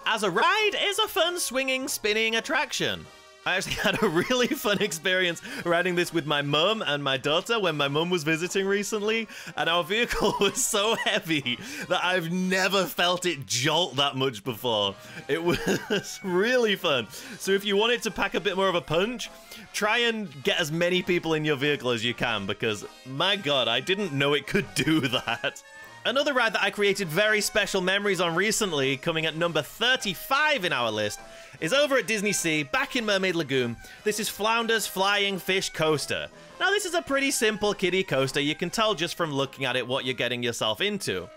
As a ride, it's a fun swinging, spinning attraction. I actually had a really fun experience riding this with my mum and my daughter when my mum was visiting recently, and our vehicle was so heavy that I've never felt it jolt that much before. It was really fun. So if you want it to pack a bit more of a punch, try and get as many people in your vehicle as you can, because my god, I didn't know it could do that. Another ride that I created very special memories on recently, coming at number 35 in our list, is over at Disney Sea, back in Mermaid Lagoon. This is Flounder's Flying Fish Coaster. Now this is a pretty simple kiddie coaster, you can tell just from looking at it what you're getting yourself into.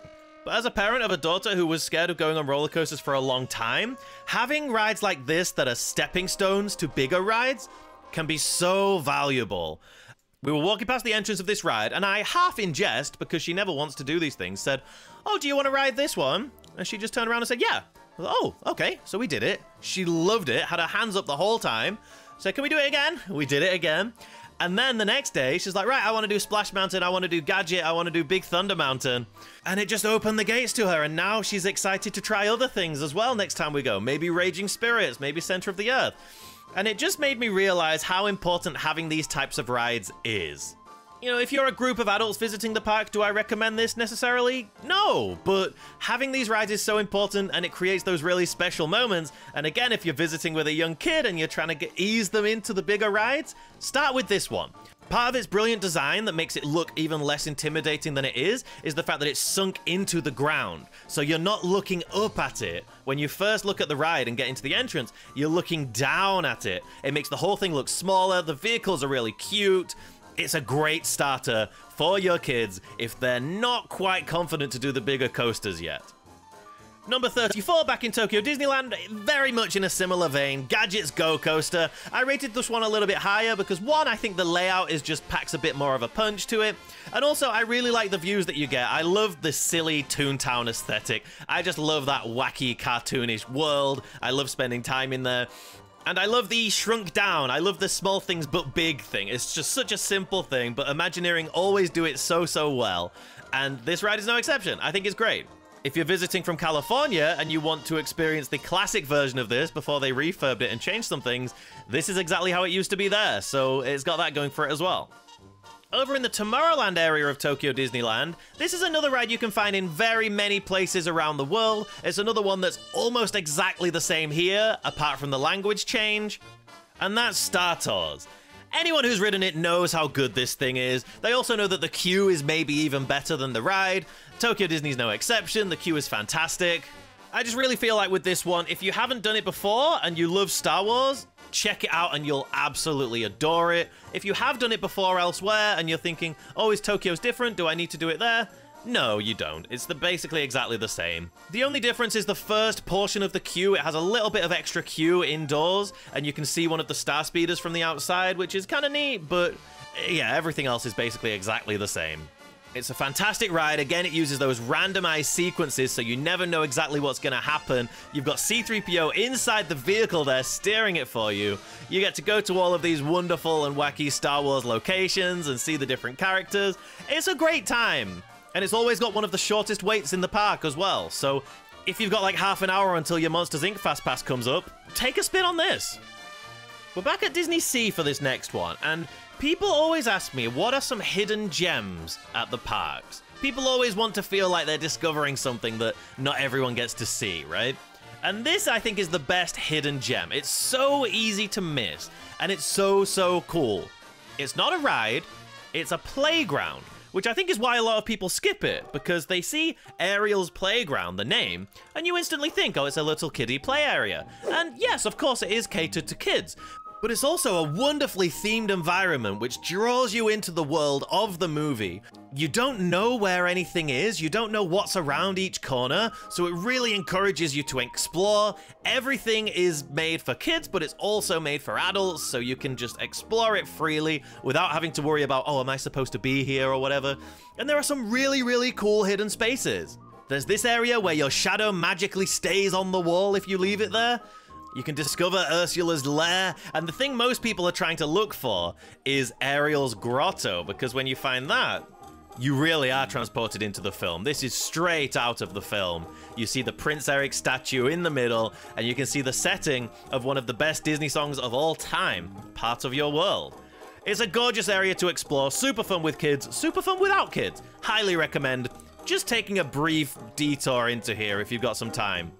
But as a parent of a daughter who was scared of going on roller coasters for a long time, having rides like this that are stepping stones to bigger rides can be so valuable. We were walking past the entrance of this ride, and I, half in jest, because she never wants to do these things, said, "Oh, do you want to ride this one?" And she just turned around and said, "Yeah." I was like, "Oh, okay." So we did it. She loved it, had her hands up the whole time. Said, "Can we do it again?" We did it again. And then the next day, she's like, "Right, I want to do Splash Mountain, I want to do Gadget, I want to do Big Thunder Mountain." And it just opened the gates to her, and now she's excited to try other things as well next time we go. Maybe Raging Spirits, maybe Center of the Earth. And it just made me realize how important having these types of rides is. You know, if you're a group of adults visiting the park, do I recommend this necessarily? No, but having these rides is so important and it creates those really special moments. And again, if you're visiting with a young kid and you're trying to ease them into the bigger rides, start with this one. Part of its brilliant design that makes it look even less intimidating than it is the fact that it's sunk into the ground. So you're not looking up at it. When you first look at the ride and get into the entrance, you're looking down at it. It makes the whole thing look smaller. The vehicles are really cute. It's a great starter for your kids if they're not quite confident to do the bigger coasters yet. Number 34, back in Tokyo Disneyland, very much in a similar vein, Gadget's Go Coaster. I rated this one a little bit higher because, one, I think the layout just packs a bit more of a punch to it, and also I really like the views that you get. I love the silly Toontown aesthetic. I just love that wacky, cartoonish world. I love spending time in there. And I love the shrunk down. I love the small things but big thing. It's just such a simple thing, but Imagineering always do it so well. And this ride is no exception. I think it's great. If you're visiting from California and you want to experience the classic version of this before they refurbed it and changed some things, this is exactly how it used to be there. So it's got that going for it as well. Over in the Tomorrowland area of Tokyo Disneyland, this is another ride you can find in very many places around the world. It's another one that's almost exactly the same here, apart from the language change, and that's Star Tours. Anyone who's ridden it knows how good this thing is. They also know that the queue is maybe even better than the ride. Tokyo Disney's no exception, the queue is fantastic. I just really feel like with this one, if you haven't done it before and you love Star Wars, check it out and you'll absolutely adore it. If you have done it before elsewhere and you're thinking, oh, is Tokyo's different? Do I need to do it there? No, you don't. It's basically exactly the same. The only difference is the first portion of the queue. It has a little bit of extra queue indoors, and you can see one of the Star Speeders from the outside, which is kind of neat, but yeah, everything else is basically exactly the same. It's a fantastic ride. Again, it uses those randomized sequences, so you never know exactly what's going to happen. You've got C-3PO inside the vehicle there, steering it for you. You get to go to all of these wonderful and wacky Star Wars locations and see the different characters. It's a great time. And it's always got one of the shortest waits in the park as well. So if you've got like half an hour until your Monsters, Inc. Fast Pass comes up, take a spin on this. We're back at Disney Sea for this next one, and people always ask me, what are some hidden gems at the parks? People always want to feel like they're discovering something that not everyone gets to see, right? And this, I think, is the best hidden gem. It's so easy to miss, and it's so cool. It's not a ride, it's a playground, which I think is why a lot of people skip it, because they see Ariel's Playground, the name, and you instantly think, oh, it's a little kiddie play area. And yes, of course, it is catered to kids, but it's also a wonderfully themed environment which draws you into the world of the movie. You don't know where anything is, you don't know what's around each corner, so it really encourages you to explore. Everything is made for kids, but it's also made for adults, so you can just explore it freely without having to worry about, oh, am I supposed to be here or whatever? And there are some really cool hidden spaces. There's this area where your shadow magically stays on the wall if you leave it there. You can discover Ursula's lair, and the thing most people are trying to look for is Ariel's grotto, because when you find that, you really are transported into the film. This is straight out of the film. You see the Prince Eric statue in the middle, and you can see the setting of one of the best Disney songs of all time, Part of Your World. It's a gorgeous area to explore, super fun with kids, super fun without kids. Highly recommend just taking a brief detour into here if you've got some time.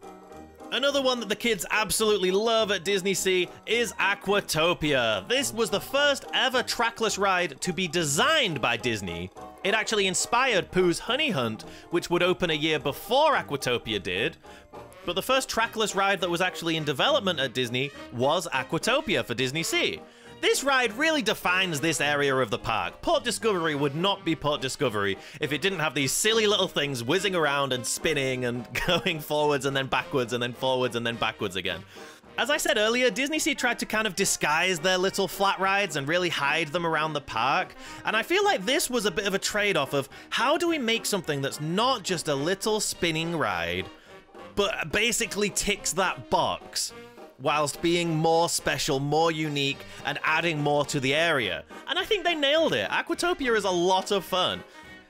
Another one that the kids absolutely love at Disney Sea is Aquatopia. This was the first ever trackless ride to be designed by Disney. It actually inspired Pooh's Honey Hunt, which would open a year before Aquatopia did. But the first trackless ride that was actually in development at Disney was Aquatopia for Disney Sea. This ride really defines this area of the park. Port Discovery would not be Port Discovery if it didn't have these silly little things whizzing around and spinning and going forwards and then backwards and then forwards and then backwards again. As I said earlier, Disney Sea tried to kind of disguise their little flat rides and really hide them around the park. And I feel like this was a bit of a trade-off of how do we make something that's not just a little spinning ride, but basically ticks that box, whilst being more special, more unique, and adding more to the area. And I think they nailed it. Aquatopia is a lot of fun.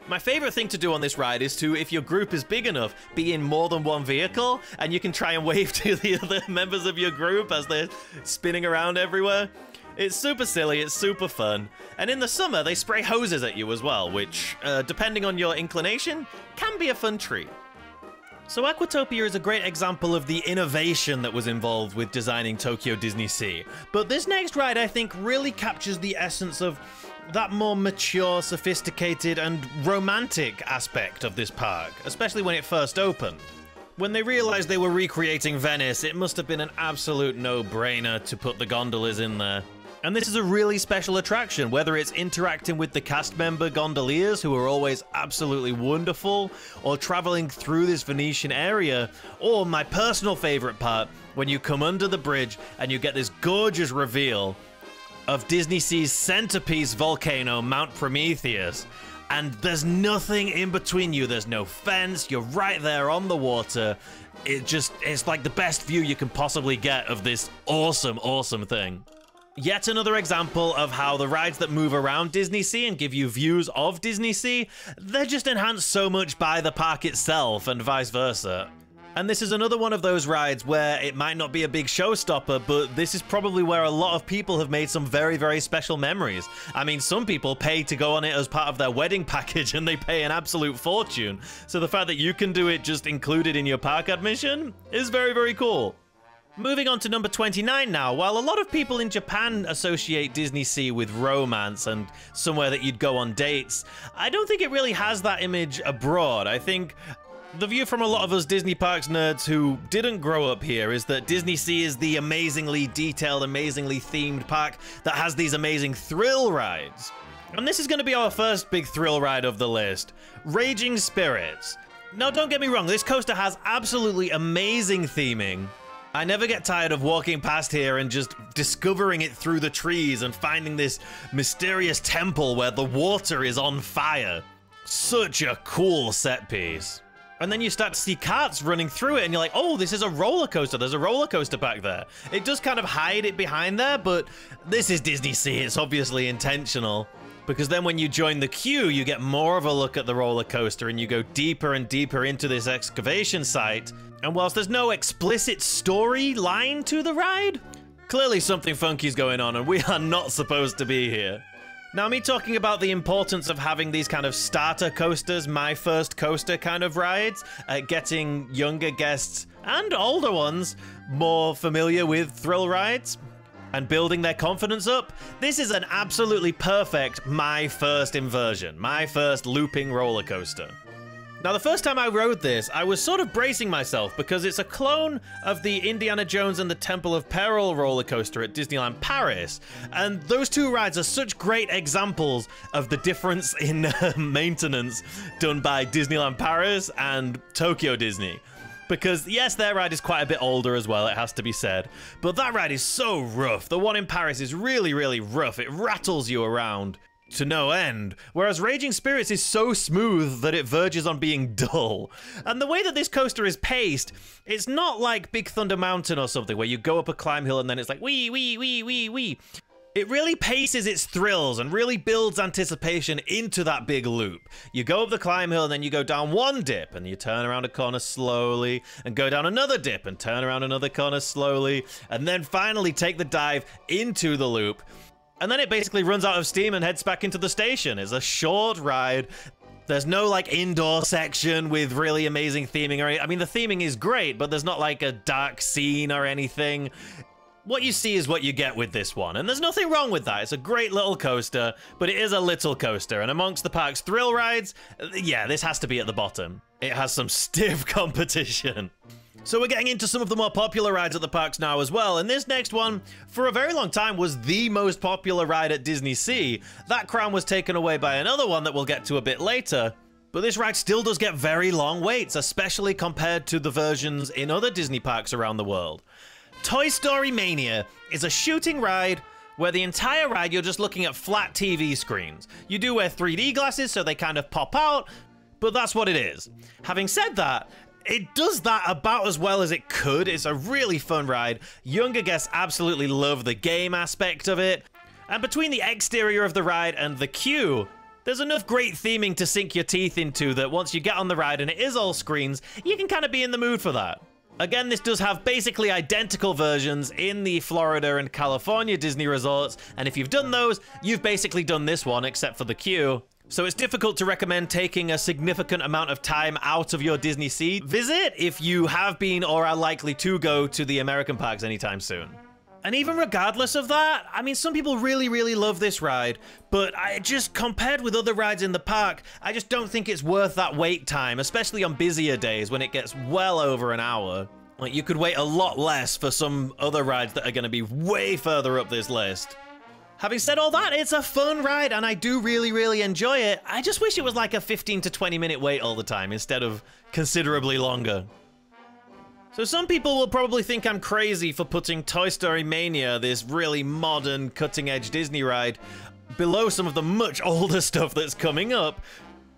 My favorite thing to do on this ride is to, if your group is big enough, be in more than one vehicle, and you can try and wave to the other members of your group as they're spinning around everywhere. It's super silly, it's super fun, and in the summer they spray hoses at you as well, which, depending on your inclination, can be a fun treat. So Aquatopia is a great example of the innovation that was involved with designing Tokyo Disney Sea, but this next ride I think really captures the essence of that more mature, sophisticated, and romantic aspect of this park, especially when it first opened. When they realized they were recreating Venice, it must have been an absolute no-brainer to put the gondolas in there. And this is a really special attraction, whether it's interacting with the cast member gondoliers, who are always absolutely wonderful, or traveling through this Venetian area, or my personal favorite part, when you come under the bridge and you get this gorgeous reveal of Disney Sea's centerpiece volcano, Mount Prometheus. And there's nothing in between you. There's no fence. You're right there on the water. It's like the best view you can possibly get of this awesome, awesome thing. Yet another example of how the rides that move around Disney Sea and give you views of Disney Sea, they're just enhanced so much by the park itself and vice versa. And this is another one of those rides where it might not be a big showstopper, but this is probably where a lot of people have made some very, very special memories. I mean, some people pay to go on it as part of their wedding package and they pay an absolute fortune. So the fact that you can do it just included in your park admission is very, very cool. Moving on to number 29 now. While a lot of people in Japan associate Disney Sea with romance and somewhere that you'd go on dates, I don't think it really has that image abroad. I think the view from a lot of us Disney Parks nerds who didn't grow up here is that Disney Sea is the amazingly detailed, amazingly themed park that has these amazing thrill rides. And this is going to be our first big thrill ride of the list, Raging Spirits. Now, don't get me wrong, this coaster has absolutely amazing theming. I never get tired of walking past here and just discovering it through the trees and finding this mysterious temple where the water is on fire. Such a cool set piece. And then you start to see carts running through it and you're like, oh, this is a roller coaster. There's a roller coaster back there. It does kind of hide it behind there, but this is Disney Sea. It's obviously intentional. Because then when you join the queue, you get more of a look at the roller coaster and you go deeper and deeper into this excavation site. And whilst there's no explicit storyline to the ride, clearly something funky's going on and we are not supposed to be here. Now, me talking about the importance of having these kind of starter coasters, my first coaster kind of rides, getting younger guests and older ones more familiar with thrill rides and building their confidence up, this is an absolutely perfect my first inversion, my first looping roller coaster. Now, the first time I rode this, I was sort of bracing myself because it's a clone of the Indiana Jones and the Temple of Peril roller coaster at Disneyland Paris. And those two rides are such great examples of the difference in maintenance done by Disneyland Paris and Tokyo Disney. Because yes, their ride is quite a bit older as well, it has to be said. But that ride is so rough. The one in Paris is really, really rough. It rattles you around to no end, whereas Raging Spirits is so smooth that it verges on being dull. And the way that this coaster is paced, it's not like Big Thunder Mountain or something where you go up a climb hill and then it's like wee, wee, wee, wee, wee. It really paces its thrills and really builds anticipation into that big loop. You go up the climb hill and then you go down one dip and you turn around a corner slowly and go down another dip and turn around another corner slowly and then finally take the dive into the loop. And then it basically runs out of steam and heads back into the station. It's a short ride. There's no like indoor section with really amazing theming or anything. I mean, the theming is great, but there's not like a dark scene or anything. What you see is what you get with this one, and there's nothing wrong with that. It's a great little coaster, but it is a little coaster, and amongst the park's thrill rides, yeah, this has to be at the bottom. It has some stiff competition. So we're getting into some of the more popular rides at the parks now as well, and this next one, for a very long time, was the most popular ride at Disney Sea. That crown was taken away by another one that we'll get to a bit later, but this ride still does get very long waits, especially compared to the versions in other Disney parks around the world. Toy Story Mania is a shooting ride where the entire ride you're just looking at flat TV screens. You do wear 3D glasses so they kind of pop out, but that's what it is. Having said that, it does that about as well as it could. It's a really fun ride. Younger guests absolutely love the game aspect of it. And between the exterior of the ride and the queue, There's enough great theming to sink your teeth into that once you get on the ride and it is all screens, you can kind of be in the mood for that. Again, this does have basically identical versions in the Florida and California Disney resorts, and if you've done those, you've basically done this one except for the queue. So it's difficult to recommend taking a significant amount of time out of your Disney Sea visit if you have been or are likely to go to the American parks anytime soon. And even regardless of that, I mean, some people really, really love this ride, but I just, compared with other rides in the park, I just don't think it's worth that wait time, especially on busier days when it gets well over an hour. Like, you could wait a lot less for some other rides that are going to be way further up this list. Having said all that, it's a fun ride and I do really, really enjoy it. I just wish it was like a 15 to 20 minute wait all the time instead of considerably longer. So some people will probably think I'm crazy for putting Toy Story Mania, this really modern, cutting-edge Disney ride, below some of the much older stuff that's coming up,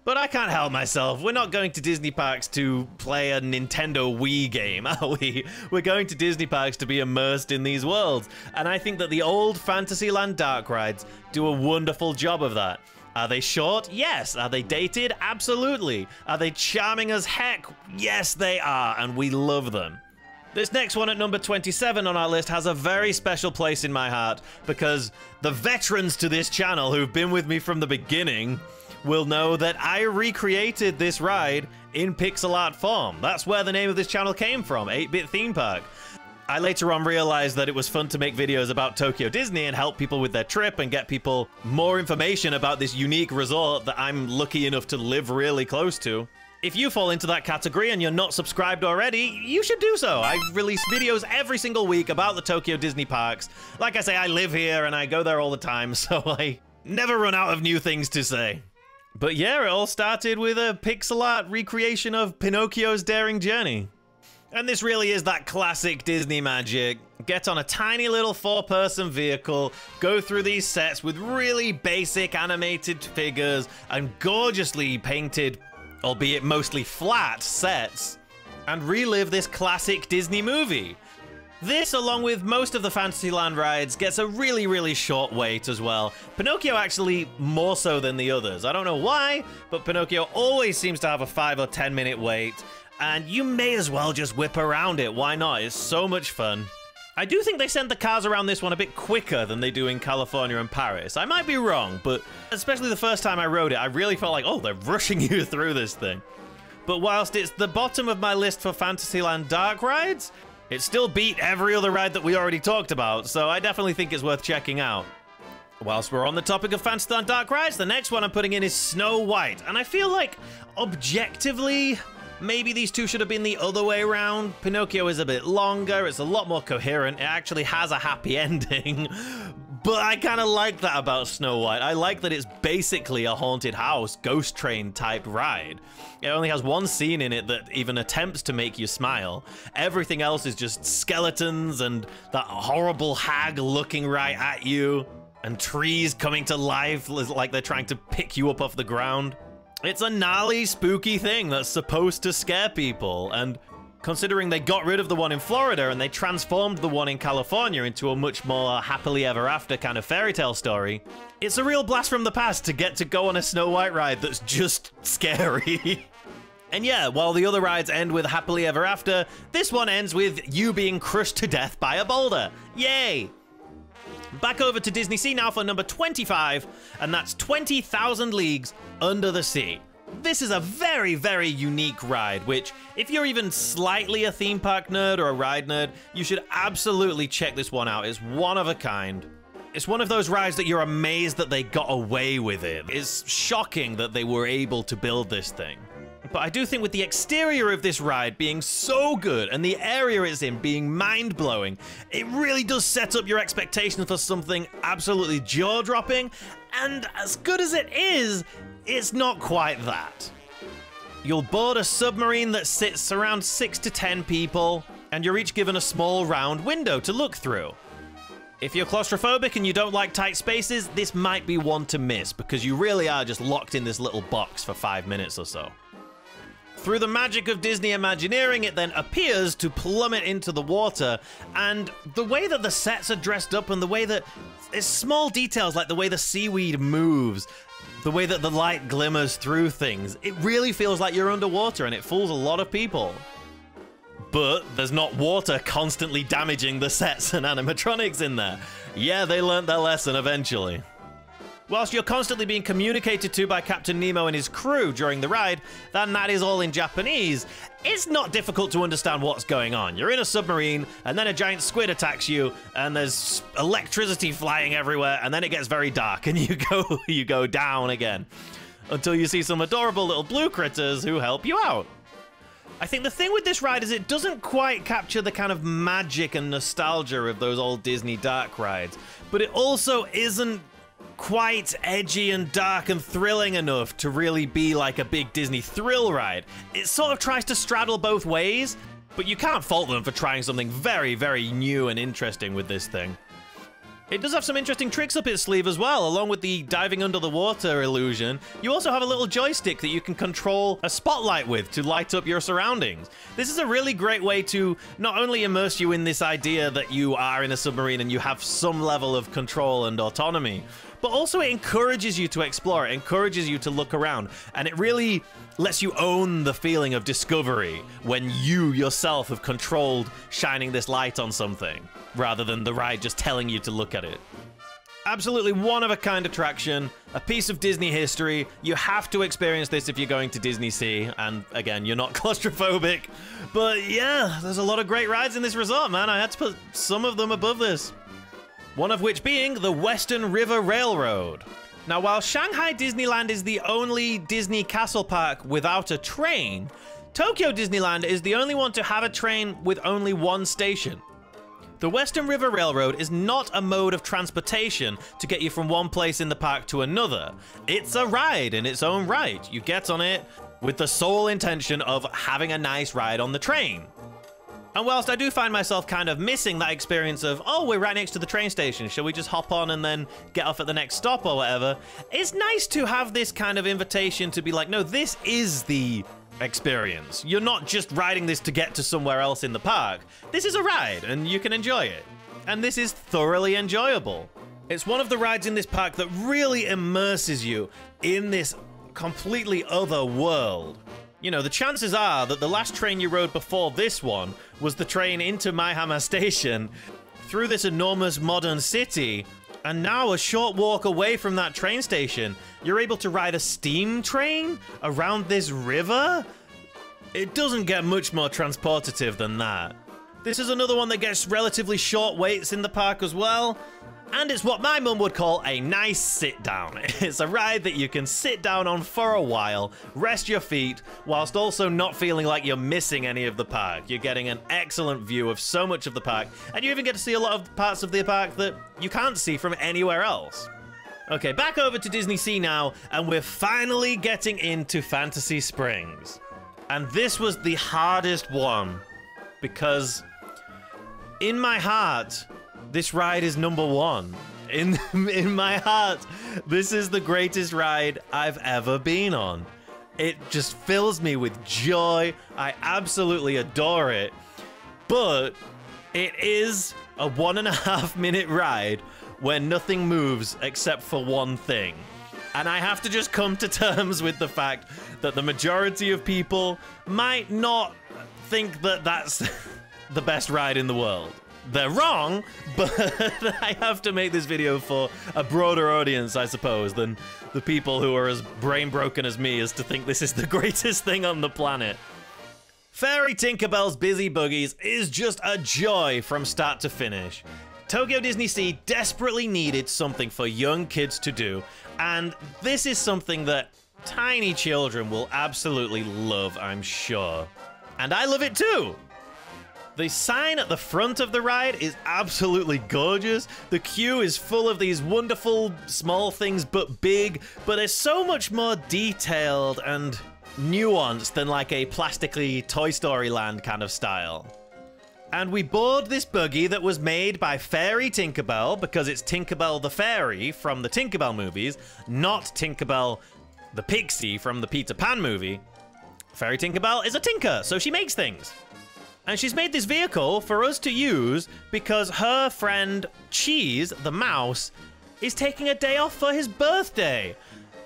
but I can't help myself. We're not going to Disney parks to play a Nintendo Wii game, are we? We're going to Disney parks to be immersed in these worlds, and I think that the old Fantasyland dark rides do a wonderful job of that. Are they short? Yes. Are they dated? Absolutely. Are they charming as heck? Yes, they are, and we love them. This next one at number 27 on our list has a very special place in my heart because the veterans to this channel who've been with me from the beginning will know that I recreated this ride in pixel art form. That's where the name of this channel came from, 8-Bit Theme Park. I later on realized that it was fun to make videos about Tokyo Disney and help people with their trip and get people more information about this unique resort that I'm lucky enough to live really close to. If you fall into that category and you're not subscribed already, you should do so. I release videos every single week about the Tokyo Disney parks. Like I say, I live here and I go there all the time, so I never run out of new things to say. But yeah, it all started with a pixel art recreation of Pinocchio's Daring Journey. And this really is that classic Disney magic. Get on a tiny little 4-person vehicle, go through these sets with really basic animated figures and gorgeously painted, albeit mostly flat, sets, and relive this classic Disney movie. This, along with most of the Fantasyland rides, gets a really, really short wait as well. Pinocchio actually more so than the others. I don't know why, but Pinocchio always seems to have a 5 or 10 minute wait. And you may as well just whip around it. Why not? It's so much fun. I do think they send the cars around this one a bit quicker than they do in California and Paris. I might be wrong, but especially the first time I rode it, I really felt like, oh, they're rushing you through this thing. But whilst it's the bottom of my list for Fantasyland dark rides, it still beat every other ride that we already talked about, so I definitely think it's worth checking out. Whilst we're on the topic of Fantasyland dark rides, the next one I'm putting in is Snow White, and I feel like, objectively, maybe these two should have been the other way around. Pinocchio is a bit longer, it's a lot more coherent, it actually has a happy ending. But I kind of like that about Snow White. I like that it's basically a haunted house, ghost train type ride. It only has one scene in it that even attempts to make you smile. Everything else is just skeletons and that horrible hag looking right at you, and trees coming to life like they're trying to pick you up off the ground. It's a gnarly, spooky thing that's supposed to scare people, and considering they got rid of the one in Florida and they transformed the one in California into a much more happily ever after kind of fairy tale story, it's a real blast from the past to get to go on a Snow White ride that's just scary. And yeah, while the other rides end with happily ever after, this one ends with you being crushed to death by a boulder. Yay! Back over to Disney Sea now for number 25, and that's 20,000 Leagues Under the Sea. This is a very, very unique ride, which, if you're even slightly a theme park nerd or a ride nerd, you should absolutely check this one out. It's one of a kind. It's one of those rides that you're amazed that they got away with it. It's shocking that they were able to build this thing. But I do think with the exterior of this ride being so good and the area it's in being mind-blowing, it really does set up your expectations for something absolutely jaw-dropping, and as good as it is, it's not quite that. You'll board a submarine that sits around 6 to 10 people, and you're each given a small round window to look through. If you're claustrophobic and you don't like tight spaces, this might be one to miss, because you really are just locked in this little box for 5 minutes or so. through the magic of Disney Imagineering, it then appears to plummet into the water, and the way that the sets are dressed up and the way that it's small details like the way the seaweed moves, the way that the light glimmers through things, it really feels like you're underwater, and it fools a lot of people. But there's not water constantly damaging the sets and animatronics in there. Yeah, they learned their lesson eventually. Whilst you're constantly being communicated to by Captain Nemo and his crew during the ride, and that is all in Japanese, it's not difficult to understand what's going on. You're in a submarine, and then a giant squid attacks you, and there's electricity flying everywhere, and then it gets very dark, and you go down again. Until you see some adorable little blue critters who help you out. I think the thing with this ride is it doesn't quite capture the kind of magic and nostalgia of those old Disney dark rides, but it also isn't quite edgy and dark and thrilling enough to really be like a big Disney thrill ride. It sort of tries to straddle both ways, but you can't fault them for trying something very, very new and interesting with this thing. It does have some interesting tricks up its sleeve as well. Along with the diving under the water illusion, you also have a little joystick that you can control a spotlight with to light up your surroundings. This is a really great way to not only immerse you in this idea that you are in a submarine and you have some level of control and autonomy, but also it encourages you to explore, it encourages you to look around, and it really lets you own the feeling of discovery when you yourself have controlled shining this light on something, rather than the ride just telling you to look at it. Absolutely one-of-a-kind attraction, a piece of Disney history. You have to experience this if you're going to Disney Sea, and again, you're not claustrophobic. But yeah, there's a lot of great rides in this resort, man. I had to put some of them above this. One of which being the Western River Railroad. Now, while Shanghai Disneyland is the only Disney castle park without a train, Tokyo Disneyland is the only one to have a train with only one station. The Western River Railroad is not a mode of transportation to get you from one place in the park to another. It's a ride in its own right. You get on it with the sole intention of having a nice ride on the train. And whilst I do find myself kind of missing that experience of, oh, we're right next to the train station, shall we just hop on and then get off at the next stop or whatever, it's nice to have this kind of invitation to be like, no, this is the experience. You're not just riding this to get to somewhere else in the park. This is a ride and you can enjoy it. And this is thoroughly enjoyable. It's one of the rides in this park that really immerses you in this completely other world. You know, the chances are that the last train you rode before this one was the train into Maihama Station through this enormous modern city, and now a short walk away from that train station, you're able to ride a steam train around this river? It doesn't get much more transportative than that. This is another one that gets relatively short waits in the park as well. And it's what my mum would call a nice sit down. It's a ride that you can sit down on for a while, rest your feet, whilst also not feeling like you're missing any of the park. You're getting an excellent view of so much of the park, and you even get to see a lot of parts of the park that you can't see from anywhere else. Okay, back over to Disney Sea now, and we're finally getting into Fantasy Springs. And this was the hardest one, because in my heart, this ride is number one. In my heart, this is the greatest ride I've ever been on. It just fills me with joy. I absolutely adore it. But it is a 1.5 minute ride where nothing moves except for one thing. And I have to just come to terms with the fact that the majority of people might not think that that's the best ride in the world. They're wrong, but I have to make this video for a broader audience, I suppose, than the people who are as brain broken as me as to think this is the greatest thing on the planet. Fairy Tinkerbell's Busy Buggies is just a joy from start to finish. Tokyo Disney Sea desperately needed something for young kids to do, and this is something that tiny children will absolutely love, I'm sure. And I love it too! The sign at the front of the ride is absolutely gorgeous. The queue is full of these wonderful small things but big, but they're so much more detailed and nuanced than like a plastically Toy Story Land kind of style. And we board this buggy that was made by Fairy Tinkerbell because it's Tinkerbell the Fairy from the Tinkerbell movies, not Tinkerbell the Pixie from the Peter Pan movie. Fairy Tinkerbell is a tinker, so she makes things. And she's made this vehicle for us to use because her friend Cheese, the mouse, is taking a day off for his birthday.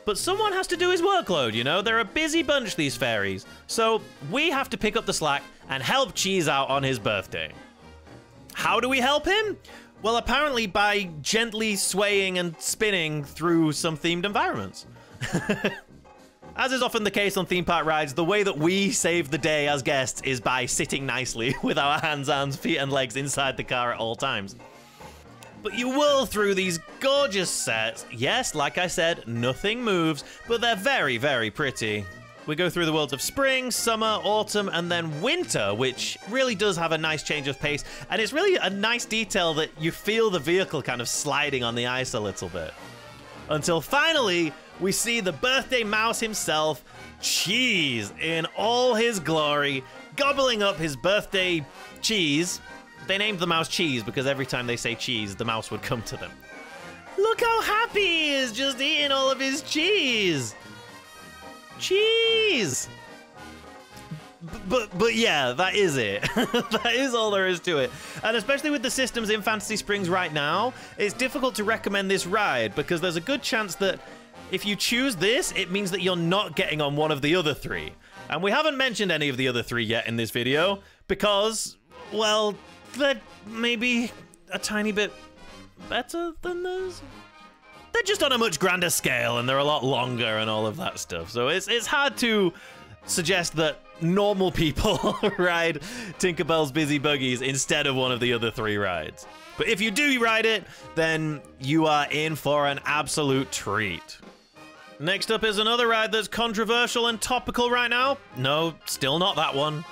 But someone has to do his workload, you know? They're a busy bunch, these fairies. So we have to pick up the slack and help Cheese out on his birthday. How do we help him? Well, apparently by gently swaying and spinning through some themed environments. As is often the case on theme park rides, the way that we save the day as guests is by sitting nicely with our hands, arms, feet, and legs inside the car at all times. But you whirl through these gorgeous sets. Yes, like I said, nothing moves, but they're very, very pretty. We go through the worlds of spring, summer, autumn, and then winter, which really does have a nice change of pace. And it's really a nice detail that you feel the vehicle kind of sliding on the ice a little bit. Until finally, we see the birthday mouse himself, Cheese, in all his glory, gobbling up his birthday cheese. They named the mouse Cheese because every time they say cheese, the mouse would come to them. Look how happy he is just eating all of his cheese. Cheese. But yeah, that is it. That is all there is to it. And especially with the systems in Fantasy Springs right now, it's difficult to recommend this ride because there's a good chance that if you choose this, it means that you're not getting on one of the other three. And we haven't mentioned any of the other three yet in this video because, well, they're maybe a tiny bit better than this. They're just on a much grander scale and they're a lot longer and all of that stuff. So it's hard to suggest that normal people ride Tinkerbell's Busy Buggies instead of one of the other three rides. But if you do ride it, then you are in for an absolute treat. Next up is another ride that's controversial and topical right now. No, still not that one.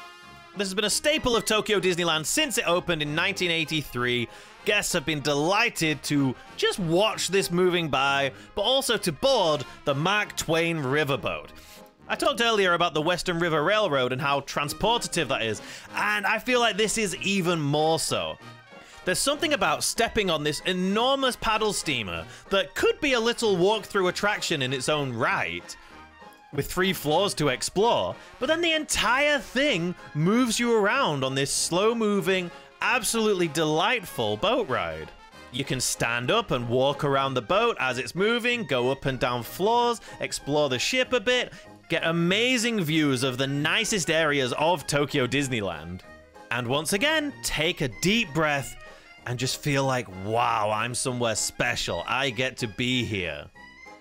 This has been a staple of Tokyo Disneyland since it opened in 1983. Guests have been delighted to just watch this moving by, but also to board the Mark Twain Riverboat. I talked earlier about the Western River Railroad and how transportative that is, and I feel like this is even more so. There's something about stepping on this enormous paddle steamer that could be a little walk-through attraction in its own right, with 3 floors to explore, but then the entire thing moves you around on this slow-moving, absolutely delightful boat ride. You can stand up and walk around the boat as it's moving, go up and down floors, explore the ship a bit, get amazing views of the nicest areas of Tokyo Disneyland. And once again, take a deep breath and just feel like, wow, I'm somewhere special. I get to be here.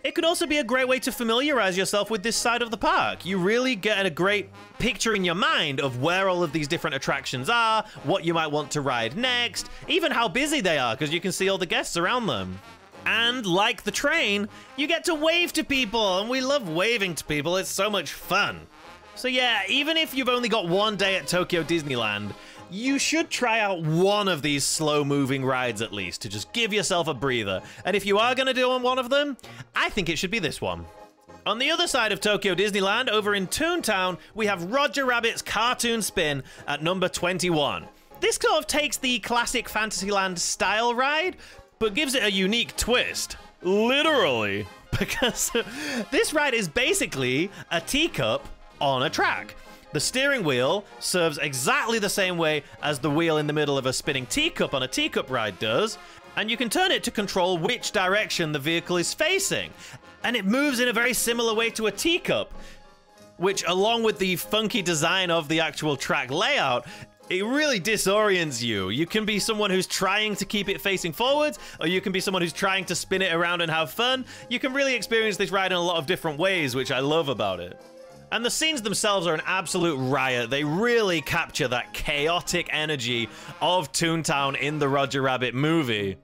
It could also be a great way to familiarize yourself with this side of the park. You really get a great picture in your mind of where all of these different attractions are, what you might want to ride next, even how busy they are, because you can see all the guests around them. And like the train, you get to wave to people, and we love waving to people. It's so much fun. So yeah, even if you've only got one day at Tokyo Disneyland, you should try out one of these slow-moving rides at least to just give yourself a breather. And if you are going to do one of them, I think it should be this one. On the other side of Tokyo Disneyland, over in Toontown, we have Roger Rabbit's Cartoon Spin at number 21. This sort of takes the classic Fantasyland style ride, but gives it a unique twist. Literally. Because this ride is basically a teacup on a track. The steering wheel serves exactly the same way as the wheel in the middle of a spinning teacup on a teacup ride does, and you can turn it to control which direction the vehicle is facing. And it moves in a very similar way to a teacup, which, along with the funky design of the actual track layout, it really disorients you. You can be someone who's trying to keep it facing forwards, or you can be someone who's trying to spin it around and have fun. You can really experience this ride in a lot of different ways, which I love about it. And the scenes themselves are an absolute riot. They really capture that chaotic energy of Toontown in the Roger Rabbit movie.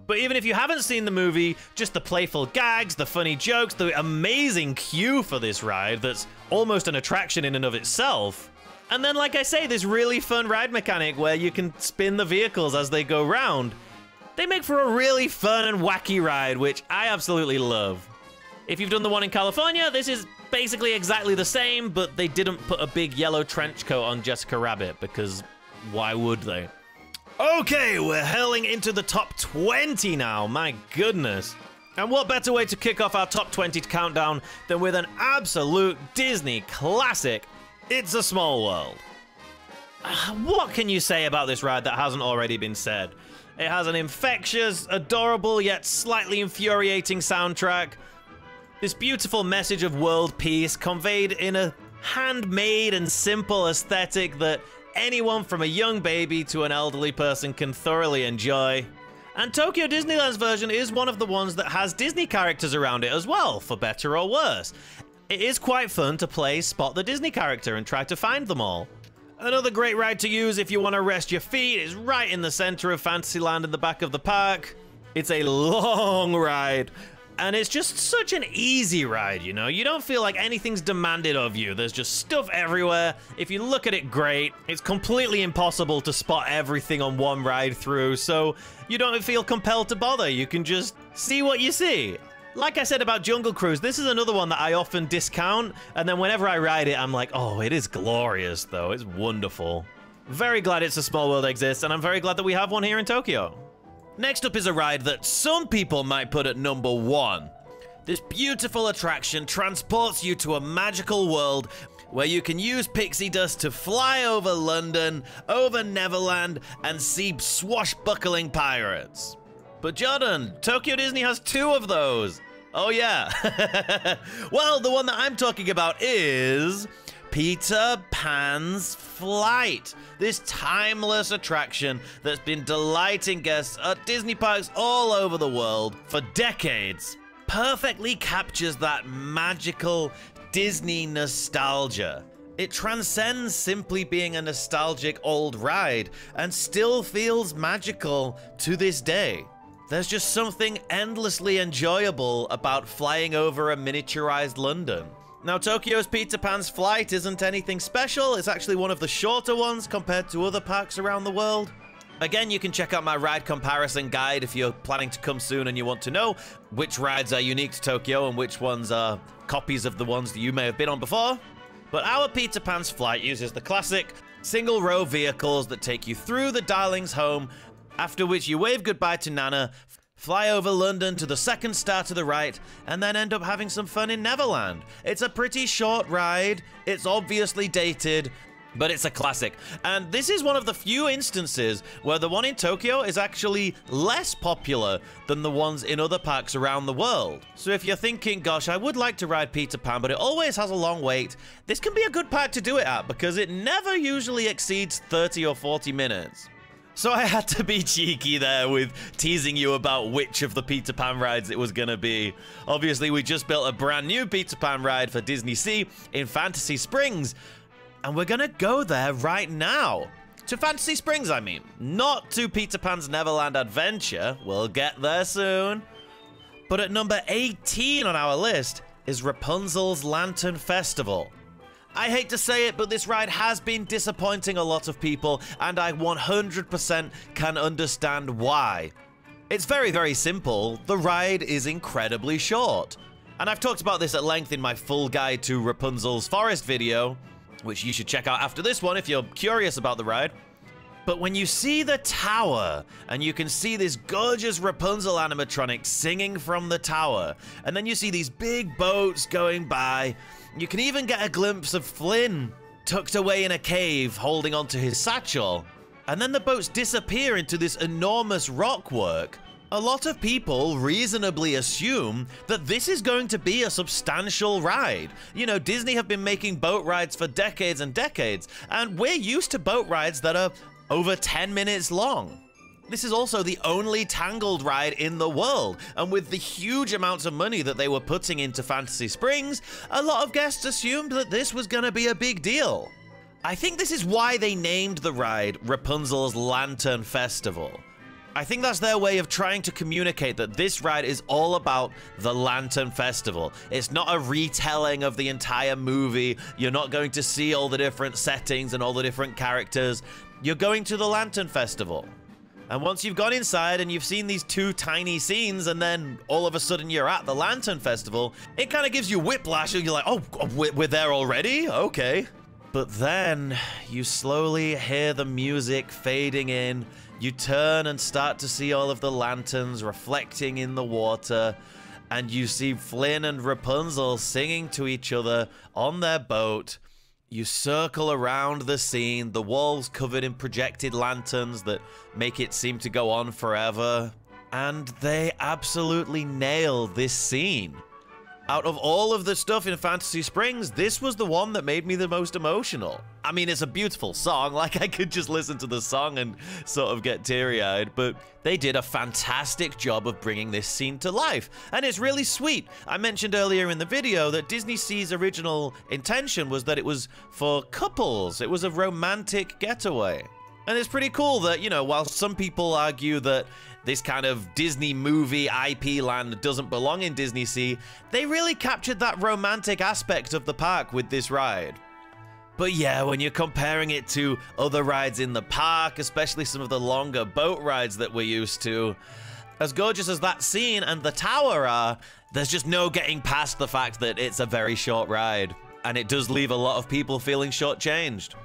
But even if you haven't seen the movie, just the playful gags, the funny jokes, the amazing queue for this ride that's almost an attraction in and of itself. And then, like I say, this really fun ride mechanic where you can spin the vehicles as they go round. They make for a really fun and wacky ride, which I absolutely love. If you've done the one in California, this is basically exactly the same, but they didn't put a big yellow trench coat on Jessica Rabbit, because why would they? Okay, we're hurling into the top 20 now, my goodness. And what better way to kick off our top 20 countdown than with an absolute Disney classic, It's a Small World. What can you say about this ride that hasn't already been said? It has an infectious, adorable, yet slightly infuriating soundtrack. This beautiful message of world peace conveyed in a handmade and simple aesthetic that anyone from a young baby to an elderly person can thoroughly enjoy. And Tokyo Disneyland's version is one of the ones that has Disney characters around it as well, for better or worse. It is quite fun to play Spot the Disney character and try to find them all. Another great ride to use if you want to rest your feet is right in the center of Fantasyland in the back of the park. It's a long ride, and it's just such an easy ride, you know? You don't feel like anything's demanded of you. There's just stuff everywhere. If you look at it, great. It's completely impossible to spot everything on one ride through, so you don't feel compelled to bother. You can just see what you see. Like I said about Jungle Cruise, this is another one that I often discount, and then whenever I ride it, I'm like, oh, it is glorious, though. It's wonderful. Very glad It's a Small World exists, and I'm very glad that we have one here in Tokyo. Next up is a ride that some people might put at number 1. This beautiful attraction transports you to a magical world where you can use pixie dust to fly over London, over Neverland, and see swashbuckling pirates. But Jordan, Tokyo Disney has 2 of those. Oh yeah. Well, the one that I'm talking about is Peter Pan's Flight. This timeless attraction that's been delighting guests at Disney parks all over the world for decades perfectly captures that magical Disney nostalgia. It transcends simply being a nostalgic old ride and still feels magical to this day. There's just something endlessly enjoyable about flying over a miniaturized London. Now, Tokyo's Peter Pan's Flight isn't anything special. It's actually one of the shorter ones compared to other parks around the world. Again, you can check out my ride comparison guide if you're planning to come soon and you want to know which rides are unique to Tokyo and which ones are copies of the ones that you may have been on before. But our Peter Pan's Flight uses the classic single-row vehicles that take you through the Darling's home, after which you wave goodbye to Nana, fly over London to the second star to the right, and then end up having some fun in Neverland. It's a pretty short ride, it's obviously dated, but it's a classic. And this is one of the few instances where the one in Tokyo is actually less popular than the ones in other parks around the world. So if you're thinking, gosh, I would like to ride Peter Pan, but it always has a long wait, this can be a good park to do it at because it never usually exceeds 30 or 40 minutes. So I had to be cheeky there with teasing you about which of the Peter Pan rides it was gonna be. Obviously, we just built a brand new Peter Pan ride for Disney Sea in Fantasy Springs, and we're gonna go there right now. To Fantasy Springs, I mean. Not to Peter Pan's Neverland Adventure. We'll get there soon. But at number 18 on our list is Rapunzel's Lantern Festival. I hate to say it, but this ride has been disappointing a lot of people, and I 100% can understand why. It's very, very simple. The ride is incredibly short. And I've talked about this at length in my full guide to Rapunzel's Forest video, which you should check out after this one if you're curious about the ride. But when you see the tower, and you can see this gorgeous Rapunzel animatronic singing from the tower, and then you see these big boats going by, you can even get a glimpse of Flynn tucked away in a cave holding onto his satchel, and then the boats disappear into this enormous rockwork. A lot of people reasonably assume that this is going to be a substantial ride. You know, Disney have been making boat rides for decades and decades, and we're used to boat rides that are over 10 minutes long. This is also the only Tangled ride in the world, and with the huge amounts of money that they were putting into Fantasy Springs, a lot of guests assumed that this was gonna be a big deal. I think this is why they named the ride Rapunzel's Lantern Festival. I think that's their way of trying to communicate that this ride is all about the Lantern Festival. It's not a retelling of the entire movie. You're not going to see all the different settings and all the different characters. You're going to the Lantern Festival. And once you've gone inside and you've seen these 2 tiny scenes and then all of a sudden you're at the Lantern Festival, it kind of gives you whiplash and you're like, oh, we're there already? Okay. But then you slowly hear the music fading in. You turn and start to see all of the lanterns reflecting in the water, and you see Flynn and Rapunzel singing to each other on their boat. You circle around the scene, the walls covered in projected lanterns that make it seem to go on forever. And they absolutely nailed this scene. Out of all of the stuff in Fantasy Springs, this was the one that made me the most emotional. I mean, it's a beautiful song, like I could just listen to the song and sort of get teary-eyed, but they did a fantastic job of bringing this scene to life, and it's really sweet. I mentioned earlier in the video that Disney Sea's original intention was that it was for couples. It was a romantic getaway. And it's pretty cool that, you know, while some people argue that this kind of Disney movie IP land doesn't belong in Disney Sea, they really captured that romantic aspect of the park with this ride. But yeah, when you're comparing it to other rides in the park, especially some of the longer boat rides that we're used to, as gorgeous as that scene and the tower are, there's just no getting past the fact that it's a very short ride, and it does leave a lot of people feeling shortchanged.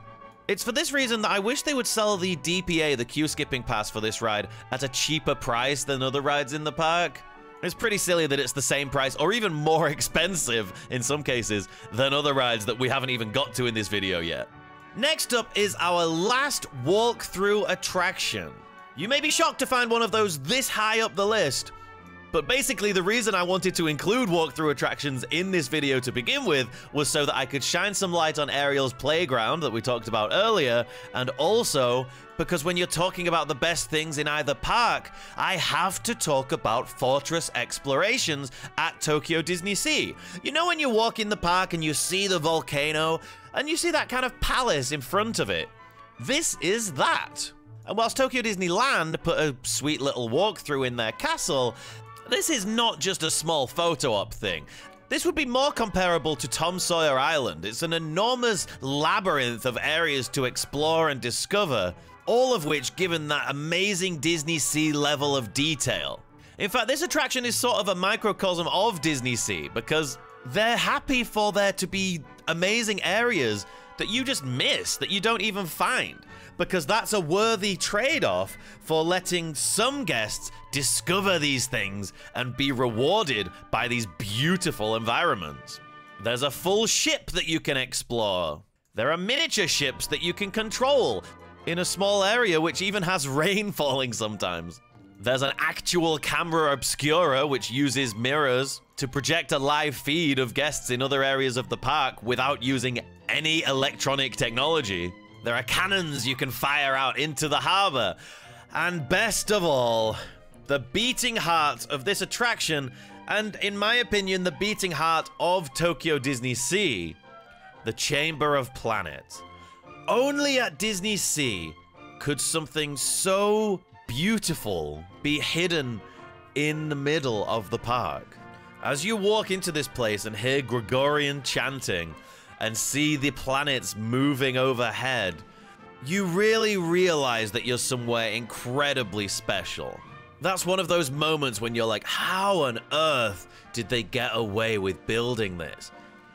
It's for this reason that I wish they would sell the DPA, the queue skipping pass for this ride, at a cheaper price than other rides in the park. It's pretty silly that it's the same price, or even more expensive in some cases, than other rides that we haven't even got to in this video yet. Next up is our last walkthrough attraction. You may be shocked to find one of those this high up the list, but basically the reason I wanted to include walkthrough attractions in this video to begin with was so that I could shine some light on Ariel's Playground that we talked about earlier, and also because when you're talking about the best things in either park, I have to talk about Fortress Explorations at Tokyo Disney Sea. You know when you walk in the park and you see the volcano, and you see that kind of palace in front of it? This is that. And whilst Tokyo Disneyland put a sweet little walkthrough in their castle, this is not just a small photo op thing. This would be more comparable to Tom Sawyer Island. It's an enormous labyrinth of areas to explore and discover, all of which given that amazing Disney Sea level of detail. In fact, this attraction is sort of a microcosm of Disney Sea because they're happy for there to be amazing areas that you just miss, that you don't even find, because that's a worthy trade-off for letting some guests discover these things and be rewarded by these beautiful environments. There's a full ship that you can explore. There are miniature ships that you can control in a small area which even has rain falling sometimes. There's an actual camera obscura which uses mirrors to project a live feed of guests in other areas of the park without using any electronic technology. There are cannons you can fire out into the harbor. And best of all, the beating heart of this attraction, and in my opinion, the beating heart of Tokyo Disney Sea, the Chamber of Planets. Only at Disney Sea could something so beautiful be hidden in the middle of the park. As you walk into this place and hear Gregorian chanting and see the planets moving overhead, you really realize that you're somewhere incredibly special. That's one of those moments when you're like, how on earth did they get away with building this?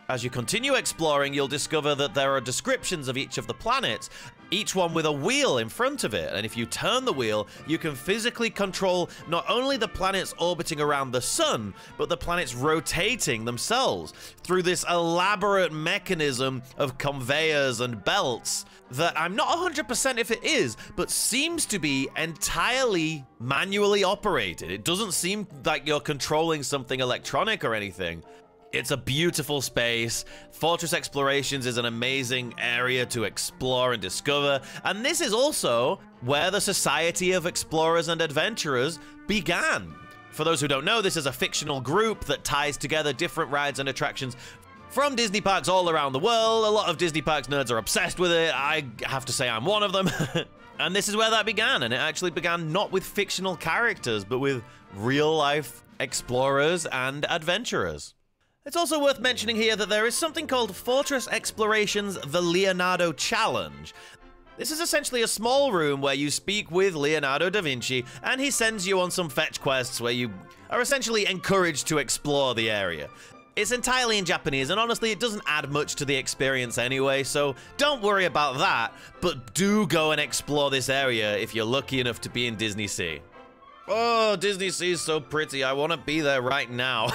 As you continue exploring, you'll discover that there are descriptions of each of the planets, each one with a wheel in front of it. And if you turn the wheel, you can physically control not only the planets orbiting around the sun, but the planets rotating themselves through this elaborate mechanism of conveyors and belts that I'm not 100% if it is, but seems to be entirely manually operated. It doesn't seem like you're controlling something electronic or anything. It's a beautiful space. Fortress Explorations is an amazing area to explore and discover. And this is also where the Society of Explorers and Adventurers began. For those who don't know, this is a fictional group that ties together different rides and attractions from Disney parks all around the world. A lot of Disney parks nerds are obsessed with it. I have to say I'm one of them. And this is where that began. And it actually began not with fictional characters, but with real life explorers and adventurers. It's also worth mentioning here that there is something called Fortress Explorations The Leonardo Challenge. This is essentially a small room where you speak with Leonardo da Vinci, and he sends you on some fetch quests where you are essentially encouraged to explore the area. It's entirely in Japanese, and honestly, it doesn't add much to the experience anyway, so don't worry about that, but do go and explore this area if you're lucky enough to be in Disney Sea. Oh, Disney Sea is so pretty. I want to be there right now.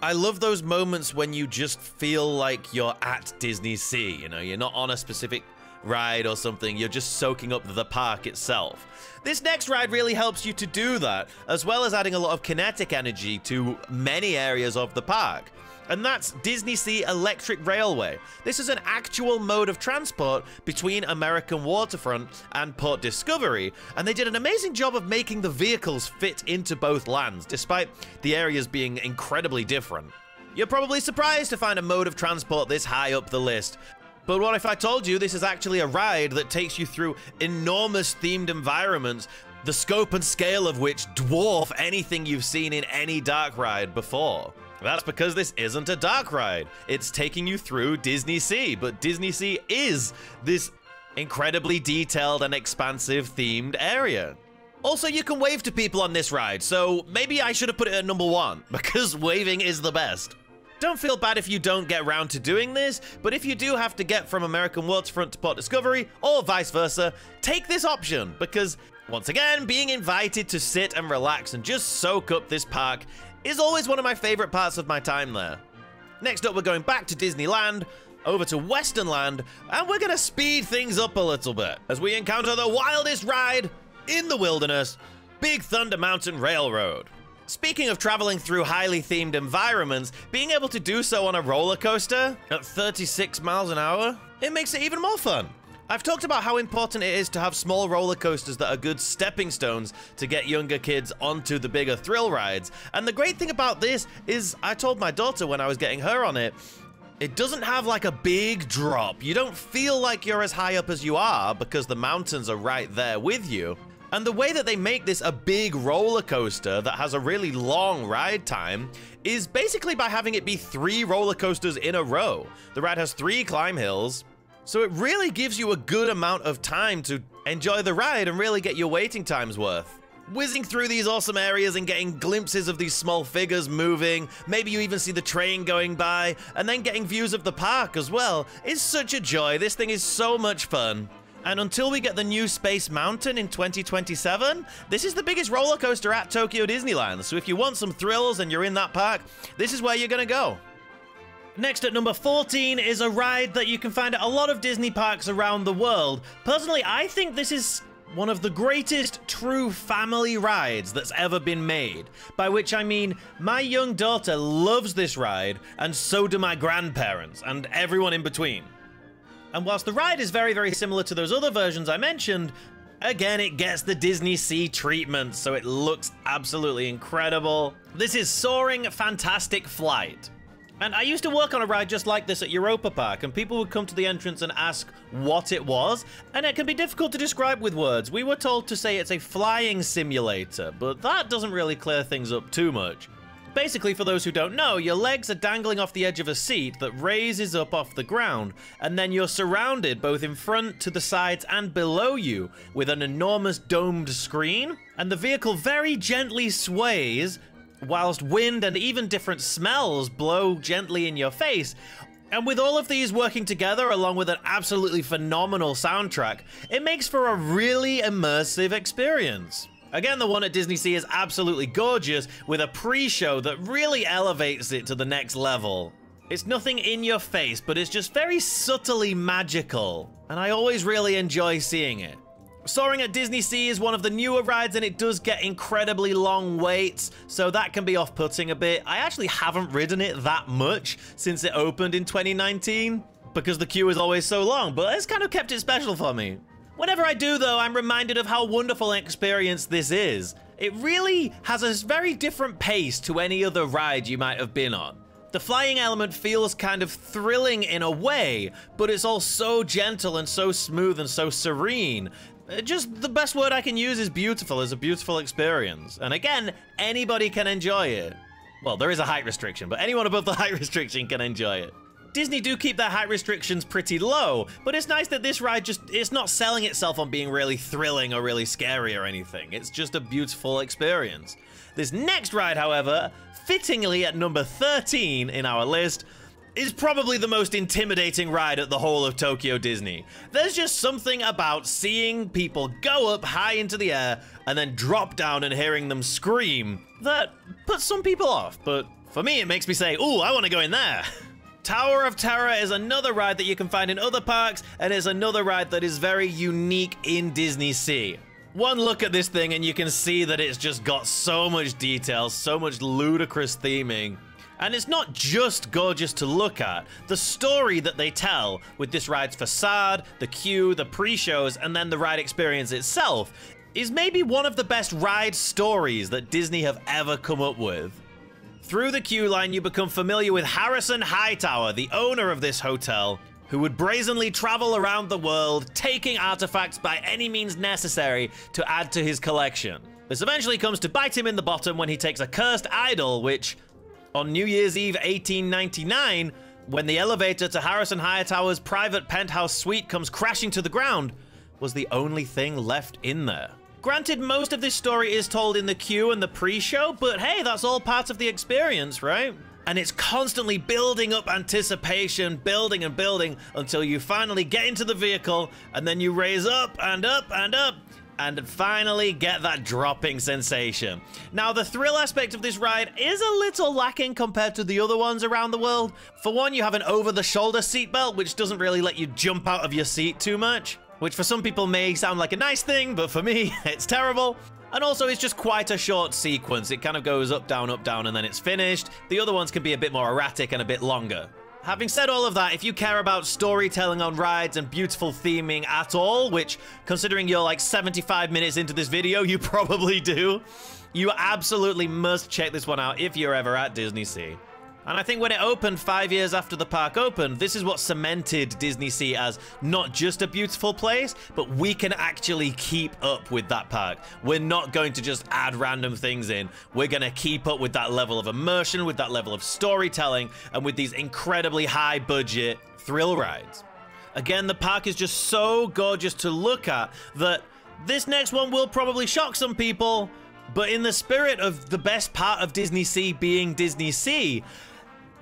I love those moments when you just feel like you're at Disney Sea. You know, you're not on a specific ride or something, you're just soaking up the park itself. This next ride really helps you to do that, as well as adding a lot of kinetic energy to many areas of the park. And that's Disney Sea Electric Railway. This is an actual mode of transport between American Waterfront and Port Discovery, and they did an amazing job of making the vehicles fit into both lands, despite the areas being incredibly different. You're probably surprised to find a mode of transport this high up the list, but what if I told you this is actually a ride that takes you through enormous themed environments, the scope and scale of which dwarf anything you've seen in any dark ride before? That's because this isn't a dark ride. It's taking you through Disney Sea, but Disney Sea is this incredibly detailed and expansive themed area. Also, you can wave to people on this ride, so maybe I should have put it at number 1, because waving is the best. Don't feel bad if you don't get around to doing this, but if you do have to get from American Waterfront to Port Discovery, or vice versa, take this option, because, once again, being invited to sit and relax and just soak up this park is always one of my favorite parts of my time there. Next up, we're going back to Disneyland, over to Western Land, and we're gonna speed things up a little bit as we encounter the wildest ride in the wilderness, Big Thunder Mountain Railroad. Speaking of traveling through highly themed environments, being able to do so on a roller coaster at 36 miles an hour, it makes it even more fun. I've talked about how important it is to have small roller coasters that are good stepping stones to get younger kids onto the bigger thrill rides. And the great thing about this is, I told my daughter when I was getting her on it, it doesn't have like a big drop. You don't feel like you're as high up as you are because the mountains are right there with you. And the way that they make this a big roller coaster that has a really long ride time is basically by having it be 3 roller coasters in a row. The ride has 3 climb hills, so it really gives you a good amount of time to enjoy the ride and really get your waiting times worth. Whizzing through these awesome areas and getting glimpses of these small figures moving, maybe you even see the train going by, and then getting views of the park as well, is such a joy. This thing is so much fun. And until we get the new Space Mountain in 2027, this is the biggest roller coaster at Tokyo Disneyland. So if you want some thrills and you're in that park, this is where you're gonna go. Next at number 14 is a ride that you can find at a lot of Disney parks around the world. Personally, I think this is one of the greatest true family rides that's ever been made. By which I mean, my young daughter loves this ride, and so do my grandparents, and everyone in between. And whilst the ride is very, very similar to those other versions I mentioned, again, it gets the Disney Sea treatment, so it looks absolutely incredible. This is Soaring Fantastic Flight. And I used to work on a ride just like this at Europa Park, and people would come to the entrance and ask what it was, and it can be difficult to describe with words. We were told to say it's a flying simulator, but that doesn't really clear things up too much. Basically, for those who don't know, your legs are dangling off the edge of a seat that raises up off the ground, and then you're surrounded both in front, to the sides, and below you with an enormous domed screen, and the vehicle very gently sways whilst wind and even different smells blow gently in your face. And with all of these working together, along with an absolutely phenomenal soundtrack, it makes for a really immersive experience. Again, the one at Disney Sea is absolutely gorgeous, with a pre-show that really elevates it to the next level. It's nothing in your face, but it's just very subtly magical, and I always really enjoy seeing it. Soaring at Disney Sea is one of the newer rides, and it does get incredibly long waits, so that can be off-putting a bit. I actually haven't ridden it that much since it opened in 2019, because the queue is always so long, but it's kind of kept it special for me. Whenever I do, though, I'm reminded of how wonderful an experience this is. It really has a very different pace to any other ride you might have been on. The flying element feels kind of thrilling in a way, but it's all so gentle and so smooth and so serene. Just the best word I can use is beautiful. It's a beautiful experience. And again, anybody can enjoy it. Well, there is a height restriction, but anyone above the height restriction can enjoy it. Disney do keep their height restrictions pretty low, but it's nice that this ride it's not selling itself on being really thrilling or really scary or anything. It's just a beautiful experience. This next ride, however, fittingly at number 13 in our list, is probably the most intimidating ride at the whole of Tokyo Disney. There's just something about seeing people go up high into the air and then drop down and hearing them scream that puts some people off, but For me, it makes me say, ooh, I want to go in there. Tower of Terror is another ride that you can find in other parks, and is another ride that is very unique in Disney Sea. One look at this thing and you can see that it's just got so much detail, so much ludicrous theming. And it's not just gorgeous to look at. The story that they tell with this ride's facade, the queue, the pre-shows, and then the ride experience itself is maybe one of the best ride stories that Disney have ever come up with. Through the queue line, you become familiar with Harrison Hightower, the owner of this hotel, who would brazenly travel around the world, taking artifacts by any means necessary to add to his collection. This eventually comes to bite him in the bottom when he takes a cursed idol, which, on New Year's Eve 1899, when the elevator to Harrison Hightower's private penthouse suite comes crashing to the ground, was the only thing left in there. Granted, most of this story is told in the queue and the pre-show, but hey, that's all part of the experience, right? And it's constantly building up anticipation, building and building, until you finally get into the vehicle, and then you raise up and up and up, and finally get that dropping sensation. Now, the thrill aspect of this ride is a little lacking compared to the other ones around the world. For one, you have an over-the-shoulder seatbelt, which doesn't really let you jump out of your seat too much, which for some people may sound like a nice thing, but for me, it's terrible. And also, it's just quite a short sequence. It kind of goes up, down, and then it's finished. The other ones can be a bit more erratic and a bit longer. Having said all of that, if you care about storytelling on rides and beautiful theming at all, which, considering you're like 75 minutes into this video, you probably do, you absolutely must check this one out if you're ever at Disney Sea. And I think when it opened 5 years after the park opened, this is what cemented Disney Sea as not just a beautiful place, but we can actually keep up with that park. We're not going to just add random things in. We're going to keep up with that level of immersion, with that level of storytelling, and with these incredibly high budget thrill rides. Again, the park is just so gorgeous to look at that this next one will probably shock some people, but in the spirit of the best part of Disney Sea being Disney Sea,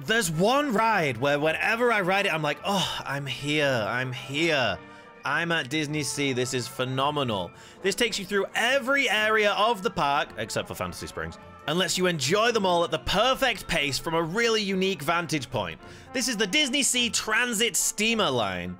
there's one ride where whenever I ride it, I'm like, oh, I'm here, I'm here. I'm at Disney Sea, this is phenomenal. This takes you through every area of the park, except for Fantasy Springs, and lets you enjoy them all at the perfect pace from a really unique vantage point. This is the Disney Sea Transit Steamer Line.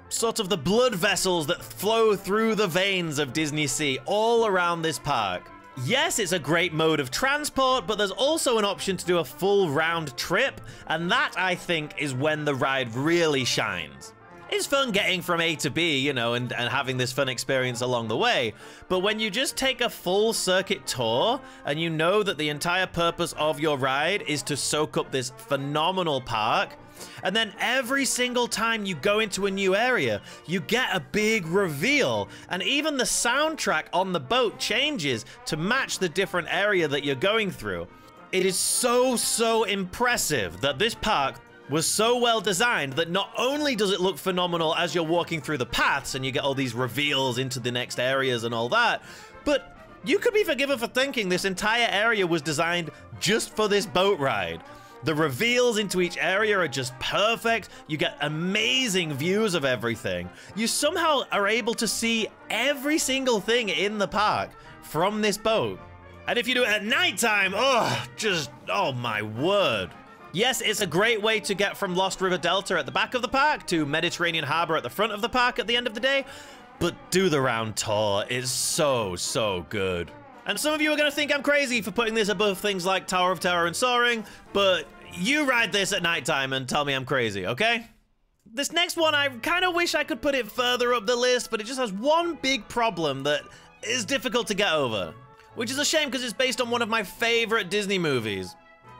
Sort of the blood vessels that flow through the veins of Disney Sea all around this park. Yes, it's a great mode of transport, but there's also an option to do a full round trip, and that, I think, is when the ride really shines. It's fun getting from A to B, you know, and having this fun experience along the way, but when you just take a full circuit tour, and you know that the entire purpose of your ride is to soak up this phenomenal park, and then every single time you go into a new area, you get a big reveal. And even the soundtrack on the boat changes to match the different area that you're going through. It is so impressive that this park was so well designed that not only does it look phenomenal as you're walking through the paths and you get all these reveals into the next areas and all that, but you could be forgiven for thinking this entire area was designed just for this boat ride. The reveals into each area are just perfect. You get amazing views of everything. You somehow are able to see every single thing in the park from this boat. And if you do it at nighttime, oh my word. Yes, it's a great way to get from Lost River Delta at the back of the park to Mediterranean Harbor at the front of the park at the end of the day, but do the round tour. It's so good. And some of you are going to think I'm crazy for putting this above things like Tower of Terror and Soaring, but you ride this at nighttime and tell me I'm crazy, okay? This next one, I kind of wish I could put it further up the list, but it just has one big problem that is difficult to get over, which is a shame because it's based on one of my favorite Disney movies.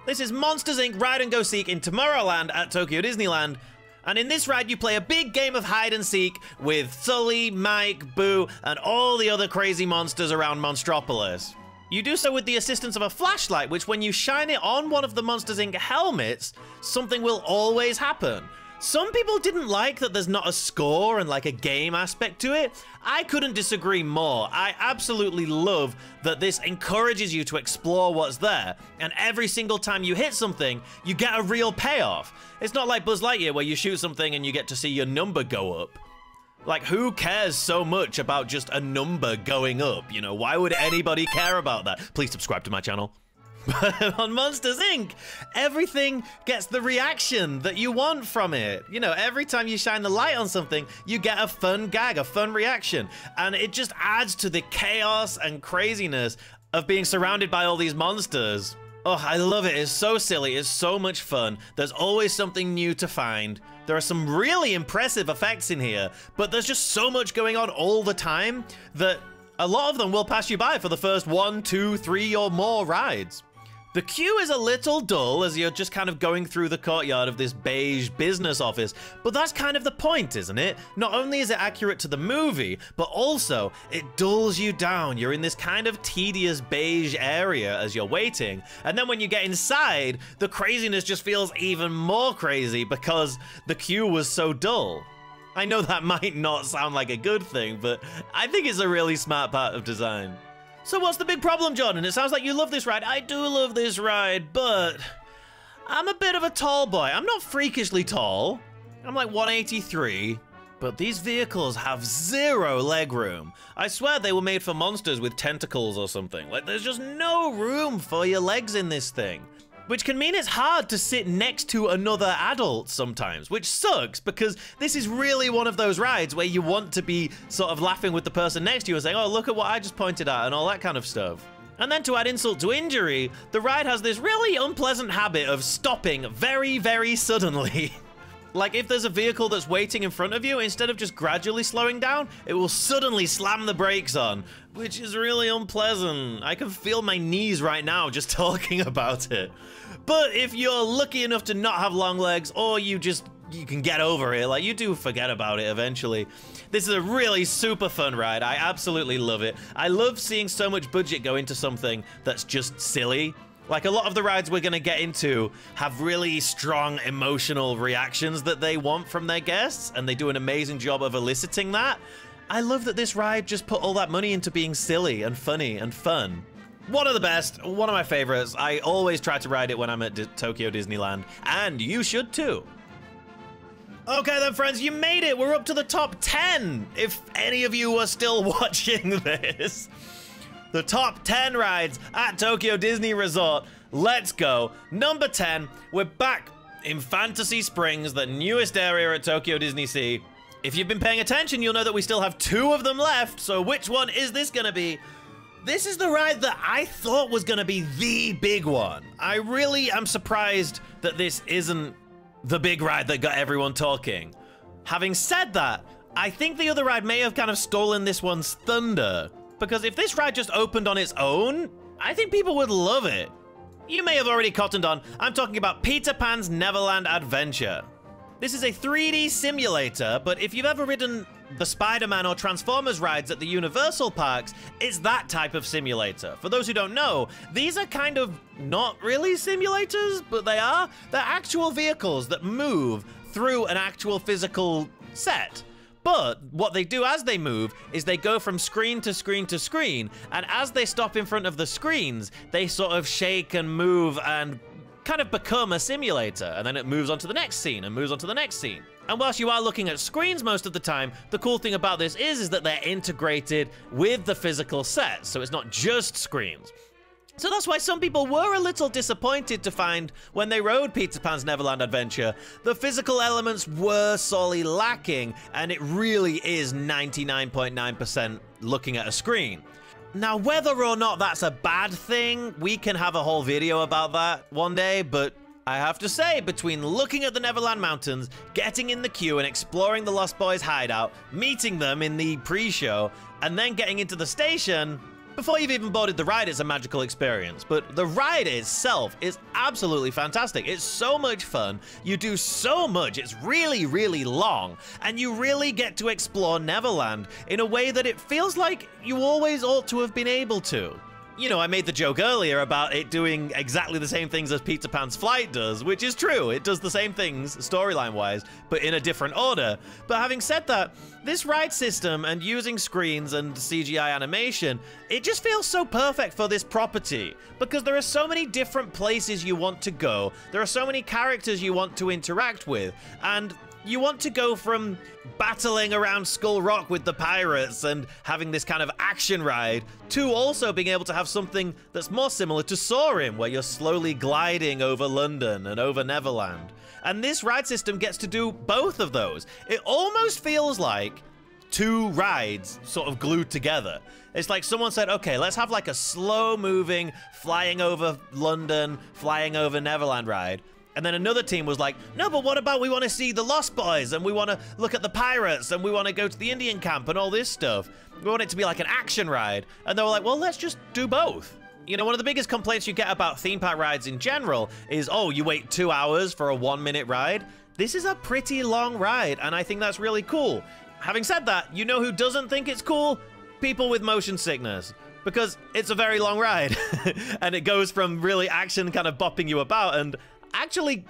This is Monsters, Inc. Ride and Go Seek in Tomorrowland at Tokyo Disneyland. And in this ride, you play a big game of hide and seek with Sully, Mike, Boo, and all the other crazy monsters around Monstropolis. You do so with the assistance of a flashlight, which when you shine it on one of the Monsters, Inc. helmets, something will always happen. Some people didn't like that there's not a score and like a game aspect to it. I couldn't disagree more. I absolutely love that this encourages you to explore what's there, and every single time you hit something, you get a real payoff. It's not like Buzz Lightyear where you shoot something and you get to see your number go up. Like, who cares so much about just a number going up? You know, why would anybody care about that? Please subscribe to my channel. But on Monsters, Inc., everything gets the reaction that you want from it. You know, every time you shine the light on something, you get a fun gag, a fun reaction. And it just adds to the chaos and craziness of being surrounded by all these monsters. Oh, I love it. It's so silly. It's so much fun. There's always something new to find. There are some really impressive effects in here, but there's just so much going on all the time that a lot of them will pass you by for the first 1, 2, 3 or more rides. The queue is a little dull as you're just kind of going through the courtyard of this beige business office, but that's kind of the point, isn't it? Not only is it accurate to the movie, but also it dulls you down. You're in this kind of tedious beige area as you're waiting, and then when you get inside, the craziness just feels even more crazy because the queue was so dull. I know that might not sound like a good thing, but I think it's a really smart part of design. So what's the big problem, Jordan? It sounds like you love this ride. I do love this ride, but I'm a bit of a tall boy. I'm not freakishly tall. I'm like 183, but these vehicles have zero legroom. I swear they were made for monsters with tentacles or something. Like, there's just no room for your legs in this thing. Which can mean it's hard to sit next to another adult sometimes, which sucks because this is really one of those rides where you want to be sort of laughing with the person next to you and saying, oh, look at what I just pointed at and all that kind of stuff. And then to add insult to injury, the ride has this really unpleasant habit of stopping very, very suddenly. Like if there's a vehicle that's waiting in front of you, instead of just gradually slowing down, it will suddenly slam the brakes on, which is really unpleasant. I can feel my knees right now just talking about it. But if you're lucky enough to not have long legs, or you can get over it, like you do forget about it eventually. This is a really super fun ride. I absolutely love it. I love seeing so much budget go into something that's just silly. Like a lot of the rides we're gonna get into have really strong emotional reactions that they want from their guests, and they do an amazing job of eliciting that. I love that this ride just put all that money into being silly and funny and fun. One of the best, one of my favorites. I always try to ride it when I'm at Tokyo Disneyland, and you should too. Okay then, friends, you made it. We're up to the top 10, if any of you are still watching this. The top 10 rides at Tokyo Disney Resort. Let's go. Number 10, we're back in Fantasy Springs, the newest area at Tokyo Disney Sea. If you've been paying attention, you'll know that we still have 2 of them left, so which one is this gonna be? This is the ride that I thought was gonna be the big one. I really am surprised that this isn't the big ride that got everyone talking. Having said that, I think the other ride may have kind of stolen this one's thunder, because if this ride just opened on its own, I think people would love it. You may have already cottoned on, I'm talking about Peter Pan's Neverland Adventure. This is a 3D simulator, but if you've ever ridden the Spider-Man or Transformers rides at the Universal parks, it's that type of simulator. For those who don't know, these are kind of not really simulators, but they are. They're actual vehicles that move through an actual physical set. But what they do as they move is they go from screen to screen to screen, and as they stop in front of the screens, they sort of shake and move and kind of become a simulator, and then it moves on to the next scene and moves on to the next scene. And whilst you are looking at screens most of the time, the cool thing about this is that they're integrated with the physical set, so it's not just screens. So that's why some people were a little disappointed to find when they rode Peter Pan's Neverland Adventure, the physical elements were sorely lacking, and it really is 99.9% looking at a screen. Now, whether or not that's a bad thing, we can have a whole video about that one day, but I have to say, between looking at the Neverland Mountains, getting in the queue and exploring the Lost Boys hideout, meeting them in the pre-show, and then getting into the station, before you've even boarded the ride, it's a magical experience. But the ride itself is absolutely fantastic. It's so much fun. You do so much. It's really, really long. And you really get to explore Neverland in a way that it feels like you always ought to have been able to. You know, I made the joke earlier about it doing exactly the same things as Peter Pan's Flight does, which is true. It does the same things storyline-wise, but in a different order. But having said that, this ride system and using screens and CGI animation, it just feels so perfect for this property, because there are so many different places you want to go. There are so many characters you want to interact with, and You want to go from battling around Skull Rock with the pirates and having this kind of action ride to also being able to have something that's more similar to Soarin', where you're slowly gliding over London and over Neverland. And this ride system gets to do both of those. It almost feels like two rides sort of glued together. It's like someone said, okay, let's have like a slow moving, flying over London, flying over Neverland ride. And then another team was like, no, but what about we want to see the Lost Boys and we want to look at the pirates and we want to go to the Indian camp and all this stuff. We want it to be like an action ride. And they were like, well, let's just do both. You know, one of the biggest complaints you get about theme park rides in general is, oh, you wait 2 hours for a 1-minute ride. This is a pretty long ride, and I think that's really cool. Having said that, you know who doesn't think it's cool? People with motion sickness. Because it's a very long ride. And it goes from really action kind of bopping you about and actually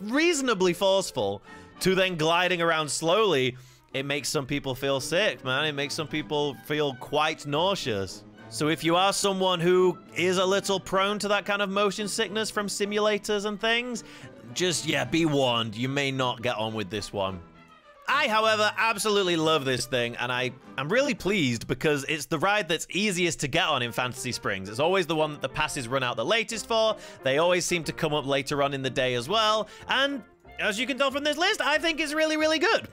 reasonably forceful to then gliding around slowly. It makes some people feel sick, man. It makes some people feel quite nauseous. So if you are someone who is a little prone to that kind of motion sickness from simulators and things, just, yeah, be warned, you may not get on with this one. I, however, absolutely love this thing, and I'm really pleased because it's the ride that's easiest to get on in Fantasy Springs. It's always the one that the passes run out the latest for. They always seem to come up later on in the day as well, and as you can tell from this list, I think it's really, really good.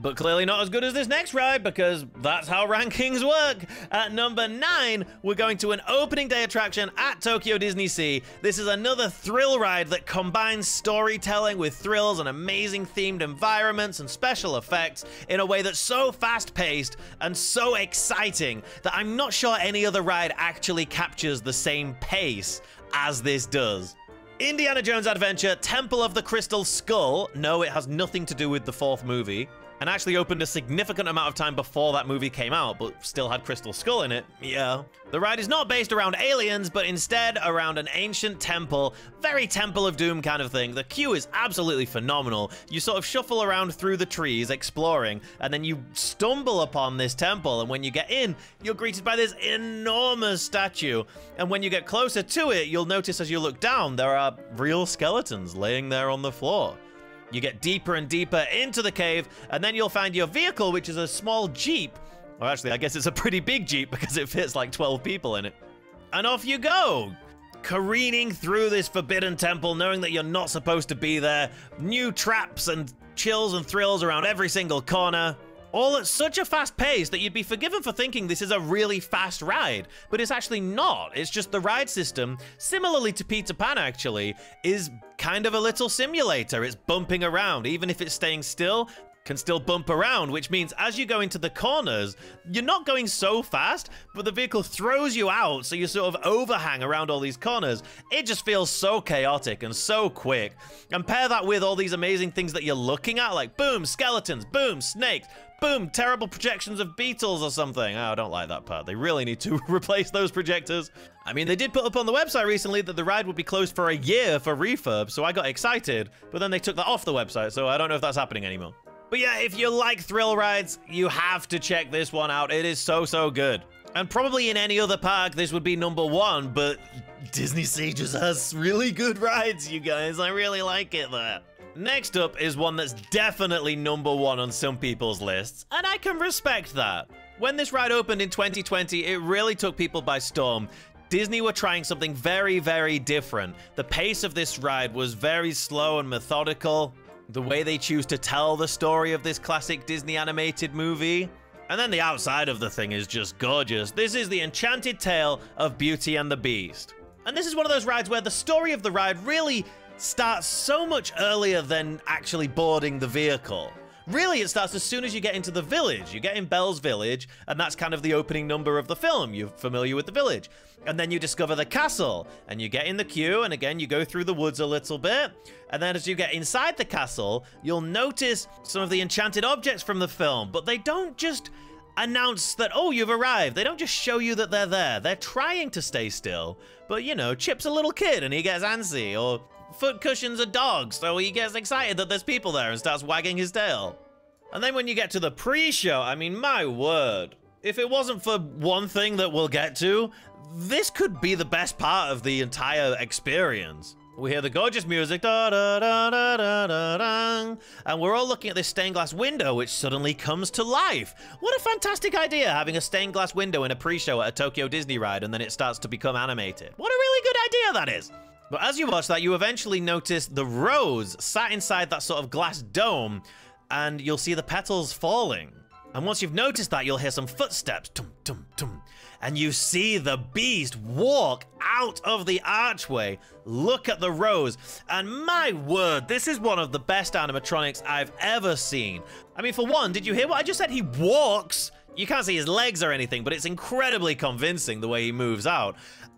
But clearly not as good as this next ride, because that's how rankings work. At number 9, we're going to an opening day attraction at Tokyo Disney Sea. This is another thrill ride that combines storytelling with thrills and amazing themed environments and special effects in a way that's so fast-paced and so exciting that I'm not sure any other ride actually captures the same pace as this does. Indiana Jones Adventure Temple of the Crystal Skull. No, it has nothing to do with the 4th movie. And actually opened a significant amount of time before that movie came out, but still had Crystal Skull in it. Yeah. The ride is not based around aliens, but instead around an ancient temple, very Temple of Doom kind of thing. The queue is absolutely phenomenal. You sort of shuffle around through the trees, exploring, and then you stumble upon this temple, and when you get in, you're greeted by this enormous statue. And when you get closer to it, you'll notice as you look down, there are real skeletons laying there on the floor. You get deeper and deeper into the cave, and then you'll find your vehicle, which is a small Jeep. Well, actually, I guess it's a pretty big Jeep because it fits like 12 people in it. And off you go, careening through this forbidden temple, knowing that you're not supposed to be there. New traps and chills and thrills around every single corner. All at such a fast pace that you'd be forgiven for thinking this is a really fast ride, but it's actually not. It's just the ride system, similarly to Peter Pan actually, is kind of a little simulator. It's bumping around, even if it's staying still, can still bump around, which means as you go into the corners, you're not going so fast, but the vehicle throws you out, so you sort of overhang around all these corners. It just feels so chaotic and so quick. And pair that with all these amazing things that you're looking at, like boom, skeletons, boom, snakes, boom, terrible projections of beetles or something. Oh, I don't like that part. They really need to replace those projectors. I mean, they did put up on the website recently that the ride would be closed for a year for refurb, so I got excited, but then they took that off the website, so I don't know if that's happening anymore. But yeah, if you like thrill rides, you have to check this one out. It is so, so good. And probably in any other park, this would be number 1, but Disney Sea just has really good rides, you guys. I really like it there. Next up is one that's definitely number 1 on some people's lists, and I can respect that. When this ride opened in 2020, it really took people by storm. Disney were trying something very, very different. The pace of this ride was very slow and methodical. The way they choose to tell the story of this classic Disney animated movie. And then the outside of the thing is just gorgeous. This is the Enchanted Tale of Beauty and the Beast. And this is one of those rides where the story of the ride really starts so much earlier than actually boarding the vehicle. Really, it starts as soon as you get into the village. You get in Belle's Village, and that's kind of the opening number of the film. You're familiar with the village. And then you discover the castle, and you get in the queue, and again, you go through the woods a little bit. And then as you get inside the castle, you'll notice some of the enchanted objects from the film, but they don't just announce that, oh, you've arrived. They don't just show you that they're there. They're trying to stay still. But, you know, Chip's a little kid, and he gets antsy, or Foot Cushion's a dog, so he gets excited that there's people there and starts wagging his tail. And then when you get to the pre-show, I mean, my word. If it wasn't for one thing that we'll get to, this could be the best part of the entire experience. We hear the gorgeous music, da, da, da, da, da, da, da, and we're all looking at this stained glass window, which suddenly comes to life. What a fantastic idea, having a stained glass window in a pre-show at a Tokyo Disney ride, and then it starts to become animated. What a really good idea that is. But as you watch that, you eventually notice the rose sat inside that sort of glass dome, and you'll see the petals falling. And once you've noticed that, you'll hear some footsteps, tum, tum, tum, and you see the beast walk out of the archway, look at the rose, and my word, this is one of the best animatronics I've ever seen. I mean, for one, did you hear what I just said? He walks. You can't see his legs or anything, but it's incredibly convincing the way he moves out.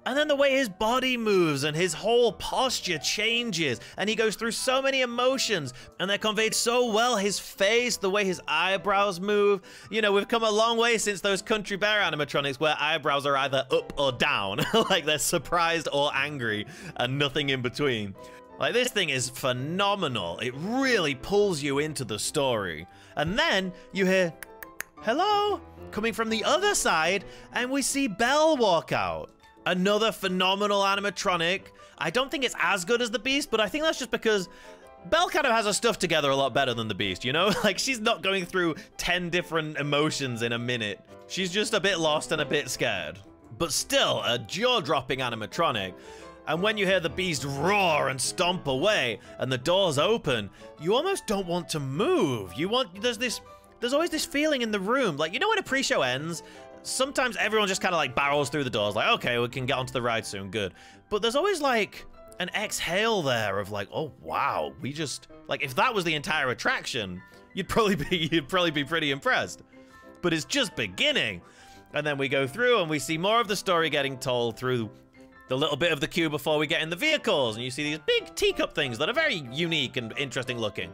And then the way his body moves and his whole posture changes, and he goes through so many emotions, and they're conveyed so well. His face, the way his eyebrows move. You know, we've come a long way since those Country Bear animatronics where eyebrows are either up or down, like they're surprised or angry, and nothing in between. Like, this thing is phenomenal. It really pulls you into the story. And then you hear, hello, coming from the other side, and we see Belle walk out. Another phenomenal animatronic. I don't think it's as good as the Beast, but I think that's just because Belle kind of has her stuff together a lot better than the Beast, you know? Like, she's not going through 10 different emotions in a minute. She's just a bit lost and a bit scared. But still, a jaw-dropping animatronic. And when you hear the Beast roar and stomp away, and the doors open, you almost don't want to move. There's always this feeling in the room, like, you know when a pre-show ends? Sometimes everyone just kind of like barrels through the doors, like, okay, we can get onto the ride soon, good. But there's always like an exhale there of like, oh wow, we just, like, if that was the entire attraction, you'd probably be pretty impressed. But it's just beginning. And then we go through and we see more of the story getting told through the little bit of the queue before we get in the vehicles, and you see these big teacup things that are very unique and interesting looking.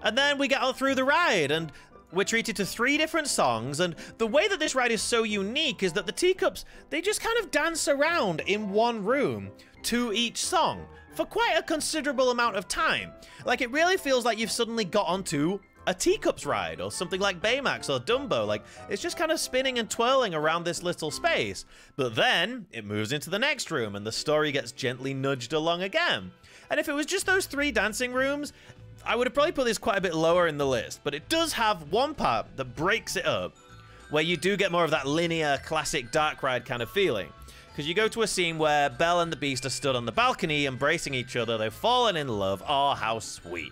And then we get all through the ride, and we're treated to 3 different songs, and the way that this ride is so unique is that the teacups, they just kind of dance around in one room to each song for quite a considerable amount of time. Like, it really feels like you've suddenly got onto a teacups ride or something like Baymax or Dumbo. Like, it's just kind of spinning and twirling around this little space. But then it moves into the next room and the story gets gently nudged along again. And if it was just those 3 dancing rooms, I would have probably put this quite a bit lower in the list, but it does have one part that breaks it up, where you do get more of that linear, classic dark ride kind of feeling. Because you go to a scene where Belle and the Beast are stood on the balcony, embracing each other, they've fallen in love, oh, how sweet.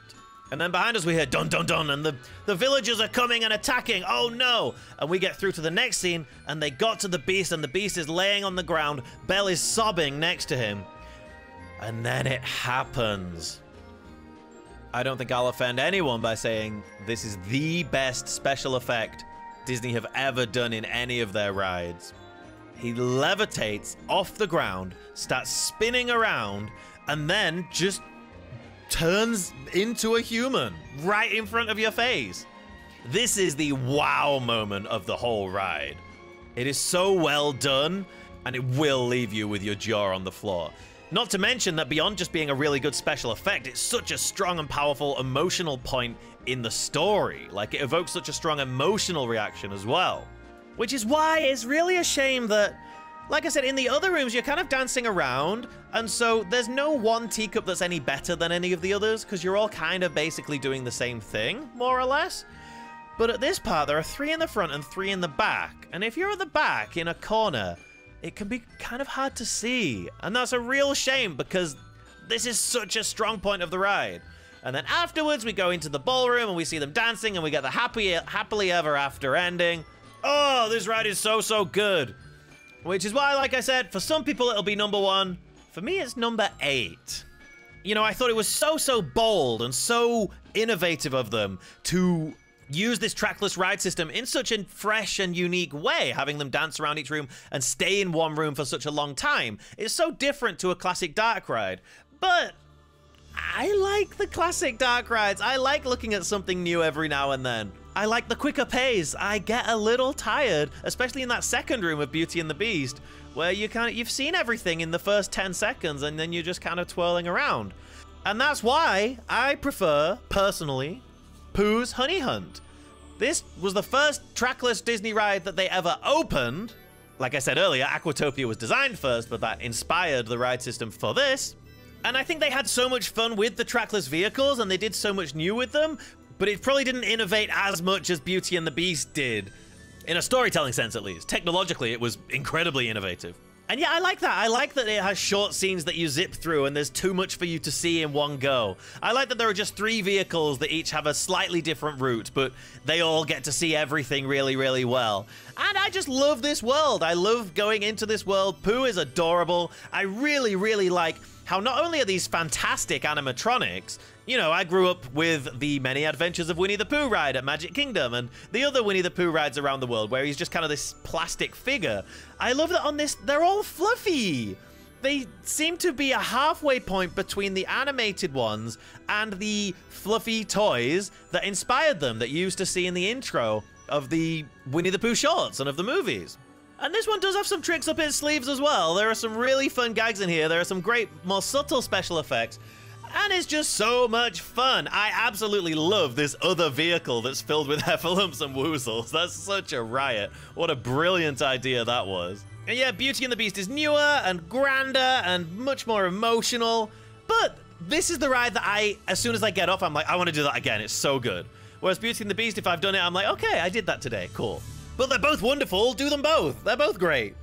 And then behind us we hear dun dun dun, and the villagers are coming and attacking, oh no! And we get through to the next scene, and they got to the Beast, and the Beast is laying on the ground, Belle is sobbing next to him. And then it happens. I don't think I'll offend anyone by saying this is the best special effect Disney have ever done in any of their rides. He levitates off the ground, starts spinning around, and then just turns into a human right in front of your face. This is the wow moment of the whole ride. It is so well done, and it will leave you with your jaw on the floor. Not to mention that beyond just being a really good special effect, it's such a strong and powerful emotional point in the story. Like, it evokes such a strong emotional reaction as well. Which is why it's really a shame that, like I said, in the other rooms, you're kind of dancing around, and so there's no one teacup that's any better than any of the others, because you're all kind of basically doing the same thing, more or less. But at this part, there are 3 in the front and 3 in the back, and if you're at the back in a corner, it can be kind of hard to see, and that's a real shame because this is such a strong point of the ride. And then afterwards, we go into the ballroom and we see them dancing and we get the happily ever after ending. Oh, this ride is so, so good. Which is why, like I said, for some people it'll be number 1. For me, it's number 8. You know, I thought it was so, so bold and so innovative of them to use this trackless ride system in such a fresh and unique way, having them dance around each room and stay in one room for such a long time. It's so different to a classic dark ride, but I like the classic dark rides. I like looking at something new every now and then. I like the quicker pace. I get a little tired, especially in that second room of Beauty and the Beast, where you've seen everything in the first 10 seconds and then you're just kind of twirling around. And that's why I prefer, personally, Pooh's Honey Hunt. This was the first trackless Disney ride that they ever opened. Like I said earlier, Aquatopia was designed first, but that inspired the ride system for this. And I think they had so much fun with the trackless vehicles, and they did so much new with them, but it probably didn't innovate as much as Beauty and the Beast did. In a storytelling sense, at least. Technologically, it was incredibly innovative. And yeah, I like that. I like that it has short scenes that you zip through and there's too much for you to see in one go. I like that there are just 3 vehicles that each have a slightly different route, but they all get to see everything really, really well. And I just love this world. I love going into this world. Pooh is adorable. I really, really like how not only are these fantastic animatronics, you know, I grew up with the Many Adventures of Winnie the Pooh ride at Magic Kingdom and the other Winnie the Pooh rides around the world where he's just kind of this plastic figure. I love that on this, they're all fluffy. They seem to be a halfway point between the animated ones and the fluffy toys that inspired them, that you used to see in the intro of the Winnie the Pooh shorts and of the movies. And this one does have some tricks up its sleeves as well. There are some really fun gags in here. There are some great, more subtle special effects. And it's just so much fun. I absolutely love this other vehicle that's filled with heffalumps and woozles. That's such a riot. What a brilliant idea that was. And yeah, Beauty and the Beast is newer and grander and much more emotional. But this is the ride that as soon as I get off, I'm like, I want to do that again. It's so good. Whereas Beauty and the Beast, if I've done it, I'm like, okay, I did that today. Cool. But they're both wonderful. Do them both. They're both great.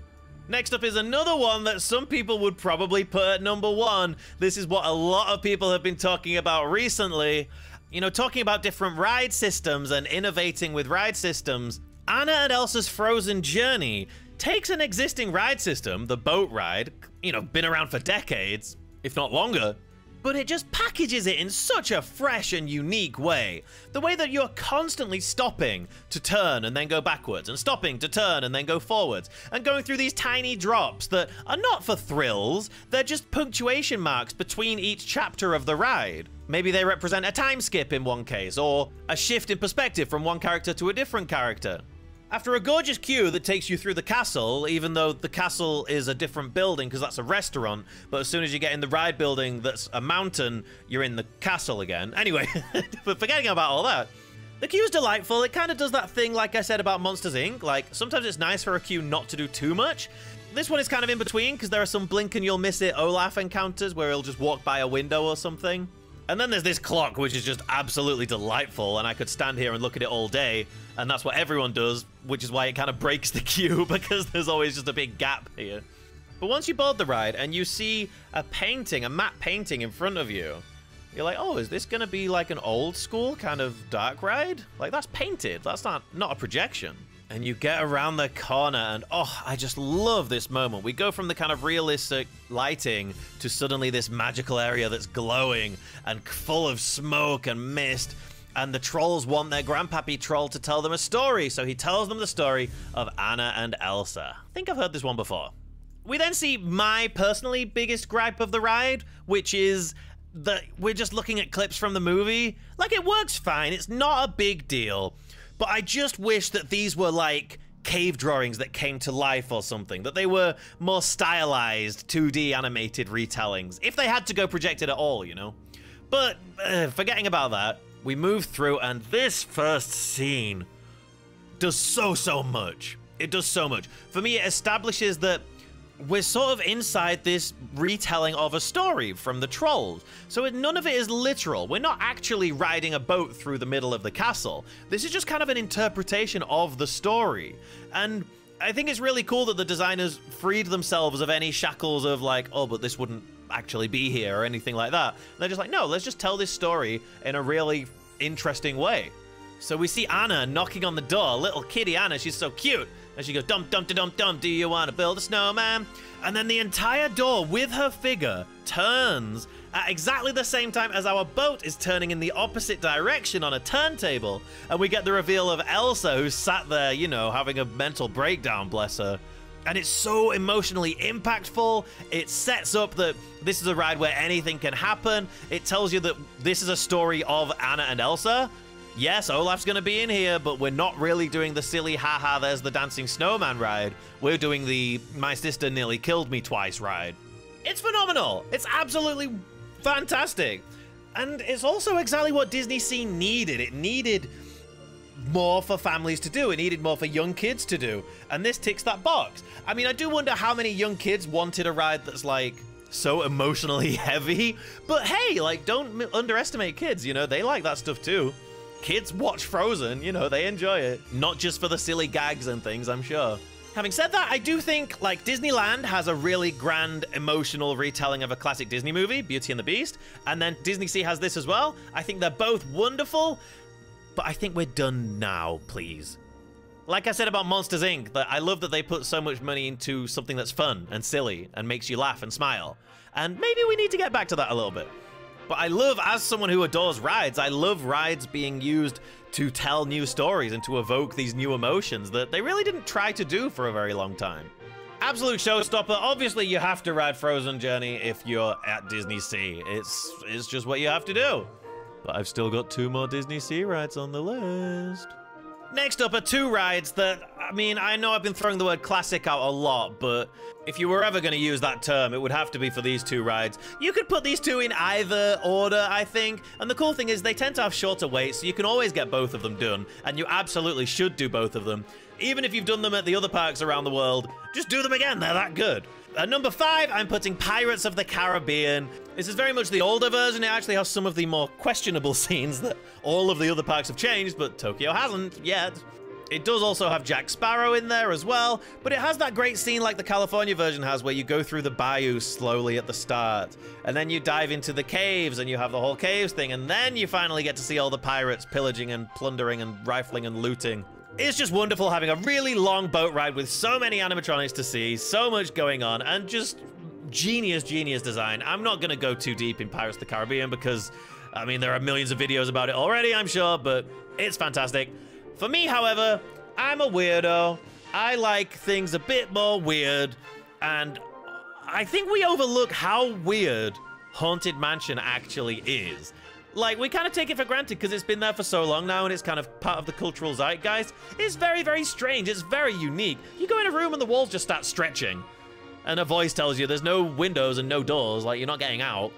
Next up is another one that some people would probably put at number 1. This is what a lot of people have been talking about recently. You know, talking about different ride systems and innovating with ride systems. Anna and Elsa's Frozen Journey takes an existing ride system, the boat ride, you know, been around for decades, if not longer, but it just packages it in such a fresh and unique way. The way that you're constantly stopping to turn and then go backwards, and stopping to turn and then go forwards, and going through these tiny drops that are not for thrills, they're just punctuation marks between each chapter of the ride. Maybe they represent a time skip in one case, or a shift in perspective from one character to a different character. After a gorgeous queue that takes you through the castle, even though the castle is a different building because that's a restaurant, but as soon as you get in the ride building that's a mountain, you're in the castle again. Anyway, but forgetting about all that, the queue is delightful. It kind of does that thing like I said about Monsters, Inc. Like, sometimes it's nice for a queue not to do too much. This one is kind of in between because there are some blink and you'll miss it Olaf encounters where he'll just walk by a window or something. And then there's this clock, which is just absolutely delightful, and I could stand here and look at it all day, and that's what everyone does, which is why it kind of breaks the queue, because there's always just a big gap here. But once you board the ride and you see a painting, a matte painting in front of you, you're like, oh, is this going to be like an old school kind of dark ride? Like, that's painted. That's not a projection. And you get around the corner and, oh, I just love this moment. We go from the kind of realistic lighting to suddenly this magical area that's glowing and full of smoke and mist. And the trolls want their grandpappy troll to tell them a story. So he tells them the story of Anna and Elsa. I think I've heard this one before. We then see my personally biggest gripe of the ride, which is that we're just looking at clips from the movie. Like, it works fine. It's not a big deal. But I just wish that these were like cave drawings that came to life or something, that they were more stylized 2D animated retellings, if they had to go projected at all, you know? But forgetting about that, we move through and this first scene does so much. It does so much. For me, it establishes that we're sort of inside this retelling of a story from the trolls. So none of it is literal. We're not actually riding a boat through the middle of the castle. This is just kind of an interpretation of the story. And I think it's really cool that the designers freed themselves of any shackles of like, oh, but this wouldn't actually be here or anything like that. They're just like, no, let's just tell this story in a really interesting way. So we see Anna knocking on the door, little kitty Anna, she's so cute. And she goes, dum dum dum dum, do you want to build a snowman? And then the entire door with her figure turns at exactly the same time as our boat is turning in the opposite direction on a turntable. And we get the reveal of Elsa, who's sat there, you know, having a mental breakdown, bless her. And it's so emotionally impactful. It sets up that this is a ride where anything can happen. It tells you that this is a story of Anna and Elsa. Yes, Olaf's gonna be in here, but we're not really doing the silly haha there's the dancing snowman ride. We're doing the my sister nearly killed me twice ride. It's phenomenal. It's absolutely fantastic. And it's also exactly what Disney Sea needed. It needed more for families to do. It needed more for young kids to do. And this ticks that box. I mean, I do wonder how many young kids wanted a ride that's like so emotionally heavy. But hey, like, don't underestimate kids, you know, they like that stuff too. Kids watch Frozen, you know, they enjoy it. Not just for the silly gags and things, I'm sure. Having said that, I do think, like, Disneyland has a really grand, emotional retelling of a classic Disney movie, Beauty and the Beast, and then Disney Sea has this as well. I think they're both wonderful, but I think we're done now, please. Like I said about Monsters, Inc., that I love that they put so much money into something that's fun and silly and makes you laugh and smile. And maybe we need to get back to that a little bit. But I love, as someone who adores rides, I love rides being used to tell new stories and to evoke these new emotions that they really didn't try to do for a very long time. Absolute showstopper. Obviously, you have to ride Frozen Journey if you're at Disney Sea. It's just what you have to do. But I've still got 2 more Disney Sea rides on the list. Next up are 2 rides that, I mean, I know I've been throwing the word classic out a lot, but if you were ever going to use that term, it would have to be for these 2 rides. You could put these 2 in either order, I think, and the cool thing is they tend to have shorter waits, so you can always get both of them done, and you absolutely should do both of them. Even if you've done them at the other parks around the world, just do them again, they're that good. At number 5, I'm putting Pirates of the Caribbean. This is very much the older version. It actually has some of the more questionable scenes that all of the other parks have changed, but Tokyo hasn't yet. It does also have Jack Sparrow in there as well, but it has that great scene like the California version has where you go through the bayou slowly at the start, and then you dive into the caves and you have the whole caves thing, and then you finally get to see all the pirates pillaging and plundering and rifling and looting. It's just wonderful having a really long boat ride with so many animatronics to see, so much going on, and just genius design. I'm not gonna go too deep in Pirates of the Caribbean because, I mean, there are millions of videos about it already, I'm sure, but it's fantastic. For me, however, I'm a weirdo. I like things a bit more weird, and I think we overlook how weird Haunted Mansion actually is. Like, we kind of take it for granted because it's been there for so long now and it's kind of part of the cultural zeitgeist. It's very strange. It's very unique. You go in a room and the walls just start stretching. And a voice tells you there's no windows and no doors, like you're not getting out.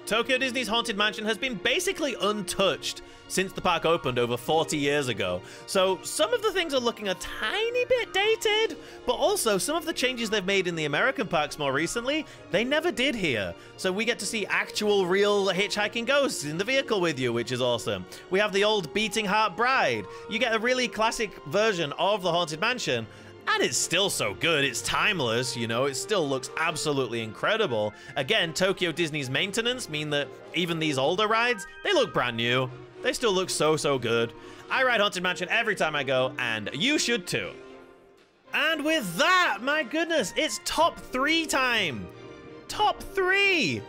Tokyo Disney's Haunted Mansion has been basically untouched since the park opened over 40 years ago. So some of the things are looking a tiny bit dated, but also some of the changes they've made in the American parks more recently, they never did here. So we get to see actual real hitchhiking ghosts in the vehicle with you, which is awesome. We have the old Beating Heart Bride. You get a really classic version of the Haunted Mansion, and it's still so good. It's timeless, you know, it still looks absolutely incredible. Again, Tokyo Disney's maintenance mean that even these older rides, they look brand new. They still look so good. I ride Haunted Mansion every time I go, and you should too. And with that, my goodness, it's top 3 time. Top 3.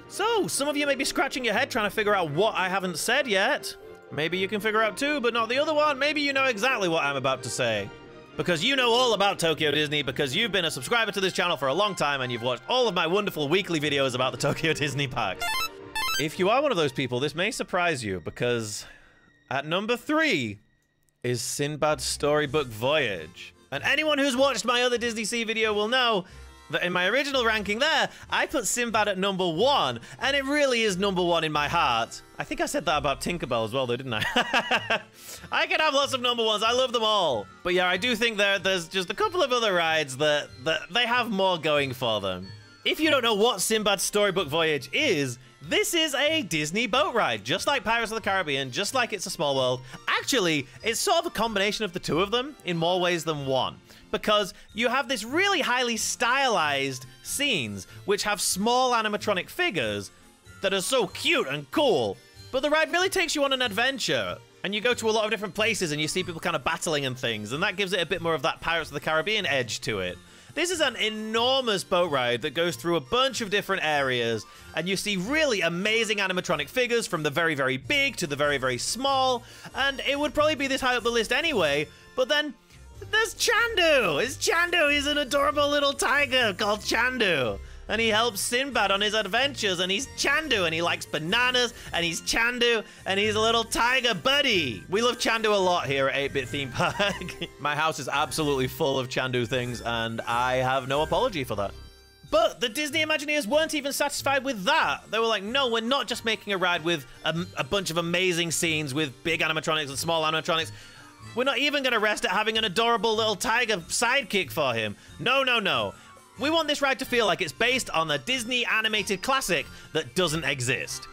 So, some of you may be scratching your head trying to figure out what I haven't said yet. Maybe you can figure out 2, but not the other one. Maybe you know exactly what I'm about to say. Because you know all about Tokyo Disney, because you've been a subscriber to this channel for a long time and you've watched all of my wonderful weekly videos about the Tokyo Disney parks. If you are one of those people, this may surprise you, because at number 3 is Sinbad's Storybook Voyage. And anyone who's watched my other Disney Sea video will know that in my original ranking there, I put Sinbad at number 1, and it really is number 1 in my heart. I think I said that about Tinkerbell as well, though, didn't I? I can have lots of number 1s. I love them all. But yeah, I do think there's just a couple of other rides that they have more going for them. If you don't know what Sinbad's Storybook Voyage is, this is a Disney boat ride, just like Pirates of the Caribbean, just like It's a Small World. Actually, it's sort of a combination of the 2 of them in more ways than one. Because you have this really highly stylized scenes, which have small animatronic figures that are so cute and cool. But the ride really takes you on an adventure. And you go to a lot of different places and you see people kind of battling and things. And that gives it a bit more of that Pirates of the Caribbean edge to it. This is an enormous boat ride that goes through a bunch of different areas. And you see really amazing animatronic figures from the very big to the very small. And it would probably be this high up the list anyway. But then there's Chandu. It's Chandu. He's an adorable little tiger called Chandu. And he helps Sinbad on his adventures, and he's Chandu, and he likes bananas, and he's Chandu, and he's a little tiger buddy. We love Chandu a lot here at 8-Bit Theme Park. My house is absolutely full of Chandu things, and I have no apology for that. But the Disney Imagineers weren't even satisfied with that. They were like, no, we're not just making a ride with a bunch of amazing scenes with big animatronics and small animatronics. We're not even going to rest at having an adorable little tiger sidekick for him. No. We want this ride to feel like it's based on a Disney animated classic that doesn't exist.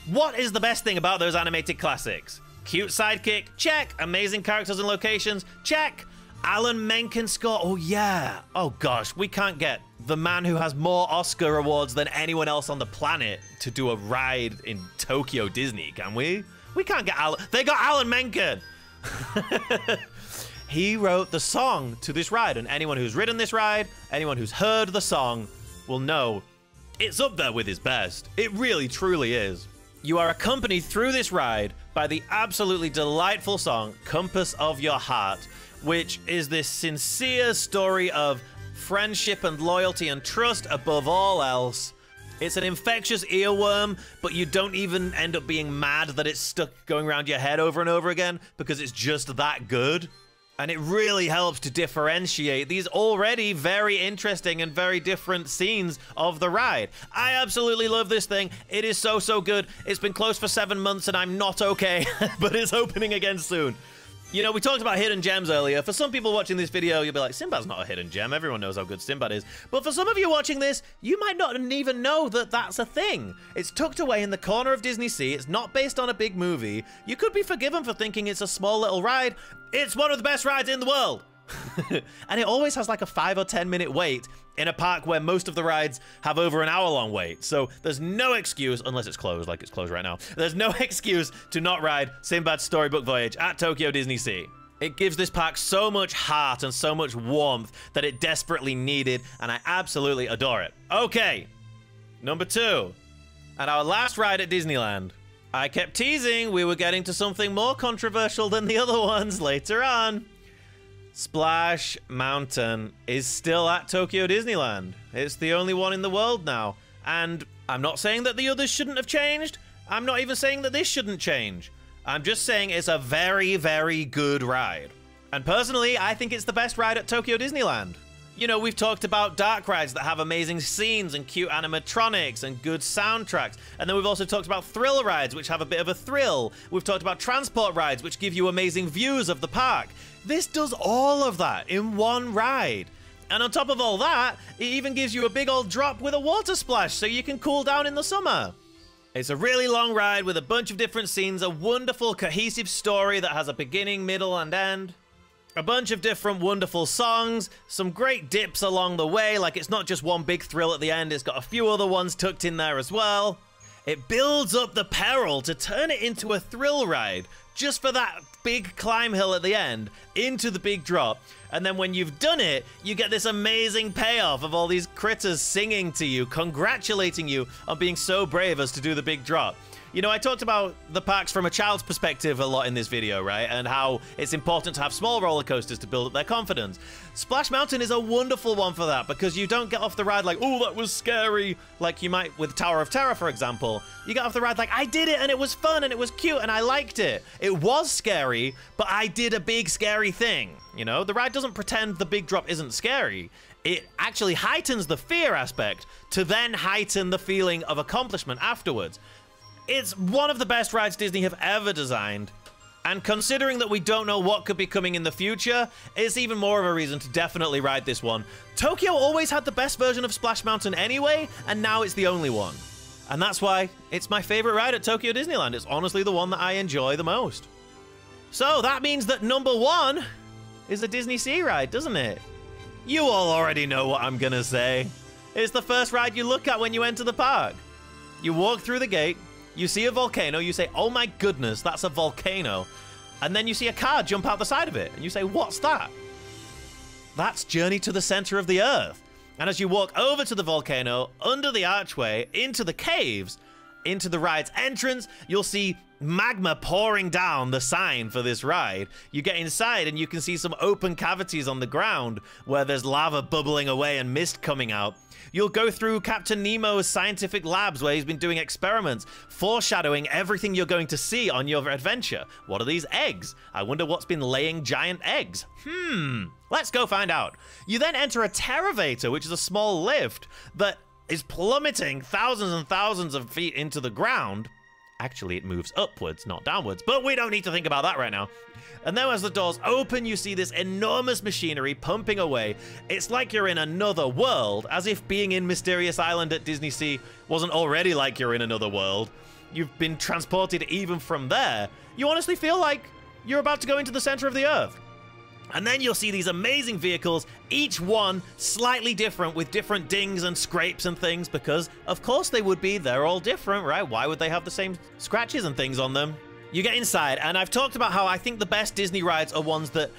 What is the best thing about those animated classics? Cute sidekick? Check. Amazing characters and locations? Check. Alan Menken score? Oh yeah. Oh gosh, we can't get the man who has more Oscar awards than anyone else on the planet to do a ride in Tokyo Disney, can we? We can't get Alan. They got Alan Menken. He wrote the song to this ride, and anyone who's ridden this ride, anyone who's heard the song, will know it's up there with his best. It really, truly is. You are accompanied through this ride by the absolutely delightful song, Compass of Your Heart, which is this sincere story of friendship and loyalty and trust above all else. It's an infectious earworm, but you don't even end up being mad that it's stuck going around your head over and over again because it's just that good. And it really helps to differentiate these already very interesting and very different scenes of the ride. I absolutely love this thing. It is so, so good. It's been closed for 7 months and I'm not okay, but it's opening again soon. You know, we talked about hidden gems earlier. For some people watching this video, you'll be like, Sinbad's not a hidden gem. Everyone knows how good Sinbad is. But for some of you watching this, you might not even know that that's a thing. It's tucked away in the corner of Disney Sea. It's not based on a big movie. You could be forgiven for thinking it's a small little ride. It's one of the best rides in the world. And it always has like a 5 or 10 minute wait in a park where most of the rides have over an hour-long wait. So there's no excuse, unless it's closed, like it's closed right now. There's no excuse to not ride Sinbad's Storybook Voyage at Tokyo Disney Sea. It gives this park so much heart and so much warmth that it desperately needed, and I absolutely adore it. Okay, number 2. At our last ride at Disneyland, I kept teasing we were getting to something more controversial than the other ones later on. Splash Mountain is still at Tokyo Disneyland. It's the only one in the world now. And I'm not saying that the others shouldn't have changed. I'm not even saying that this shouldn't change. I'm just saying it's a very, very good ride. And personally, I think it's the best ride at Tokyo Disneyland. You know, we've talked about dark rides that have amazing scenes and cute animatronics and good soundtracks. And then we've also talked about thrill rides, which have a bit of a thrill. We've talked about transport rides, which give you amazing views of the park. This does all of that in one ride. And on top of all that, it even gives you a big old drop with a water splash so you can cool down in the summer. It's a really long ride with a bunch of different scenes, a wonderful cohesive story that has a beginning, middle, and end. A bunch of different wonderful songs, some great dips along the way, like it's not just one big thrill at the end, it's got a few other ones tucked in there as well. It builds up the peril to turn it into a thrill ride, just for that big climb hill at the end, into the big drop. And then when you've done it, you get this amazing payoff of all these critters singing to you, congratulating you on being so brave as to do the big drop. You know, I talked about the parks from a child's perspective a lot in this video, right? And how it's important to have small roller coasters to build up their confidence. Splash Mountain is a wonderful one for that because you don't get off the ride like, oh, that was scary, like you might with Tower of Terror, for example. You get off the ride like, I did it and it was fun and it was cute and I liked it. It was scary, but I did a big scary thing. You know, the ride doesn't pretend the big drop isn't scary. It actually heightens the fear aspect to then heighten the feeling of accomplishment afterwards. It's one of the best rides Disney have ever designed, and considering that we don't know what could be coming in the future, it's even more of a reason to definitely ride this one. Tokyo always had the best version of Splash Mountain anyway, and now it's the only one. And that's why it's my favorite ride at Tokyo Disneyland. It's honestly the one that I enjoy the most. So that means that number 1 is a Disney Sea ride, doesn't it? You all already know what I'm gonna say. It's the first ride you look at when you enter the park. You walk through the gate, you see a volcano, you say, oh my goodness, that's a volcano. And then you see a car jump out the side of it, and you say, what's that? That's Journey to the Center of the Earth. And as you walk over to the volcano, under the archway, into the caves, into the ride's entrance, you'll see magma pouring down the sign for this ride. You get inside and you can see some open cavities on the ground where there's lava bubbling away and mist coming out. You'll go through Captain Nemo's scientific labs where he's been doing experiments, foreshadowing everything you're going to see on your adventure. What are these eggs? I wonder what's been laying giant eggs. Let's go find out. You then enter a Terravator, which is a small lift that is plummeting thousands and thousands of feet into the ground. Actually, it moves upwards, not downwards, but we don't need to think about that right now. And then as the doors open, you see this enormous machinery pumping away. It's like you're in another world, as if being in Mysterious Island at Disney Sea wasn't already like you're in another world. You've been transported even from there. You honestly feel like you're about to go into the center of the earth. And then you'll see these amazing vehicles, each one slightly different with different dings and scrapes and things, because of course they would be, they're all different, right? Why would they have the same scratches and things on them? You get inside, and I've talked about how I think the best Disney rides are ones that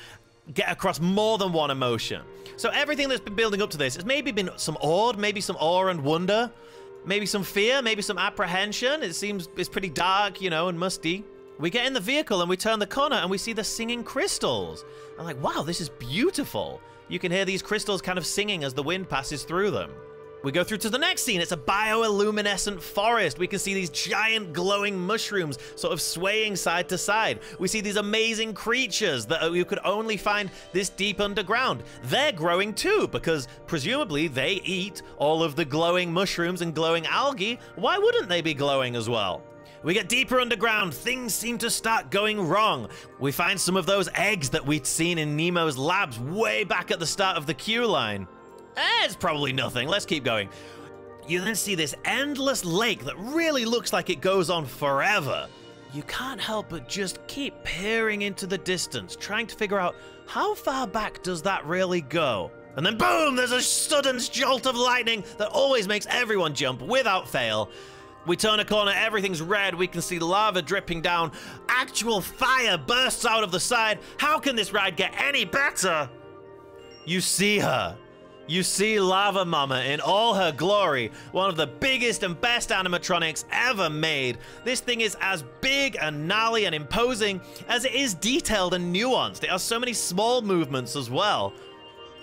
get across more than one emotion. So everything that's been building up to this has maybe been some awed, maybe some awe and wonder, maybe some fear, maybe some apprehension. It seems it's pretty dark, you know, and musty. We get in the vehicle and we turn the corner and we see the singing crystals. I'm like, wow, this is beautiful. You can hear these crystals kind of singing as the wind passes through them. We go through to the next scene. It's a bioluminescent forest. We can see these giant glowing mushrooms sort of swaying side to side. We see these amazing creatures that you could only find this deep underground. They're growing too, because presumably they eat all of the glowing mushrooms and glowing algae. Why wouldn't they be glowing as well? We get deeper underground, things seem to start going wrong. We find some of those eggs that we'd seen in Nemo's labs way back at the start of the queue line. It's probably nothing, let's keep going. You then see this endless lake that really looks like it goes on forever. You can't help but just keep peering into the distance, trying to figure out how far back does that really go? And then boom, there's a sudden jolt of lightning that always makes everyone jump without fail. We turn a corner, everything's red, we can see lava dripping down. Actual fire bursts out of the side. How can this ride get any better? You see her. You see Lava Mama in all her glory, one of the biggest and best animatronics ever made. This thing is as big and gnarly and imposing as it is detailed and nuanced. It has so many small movements as well.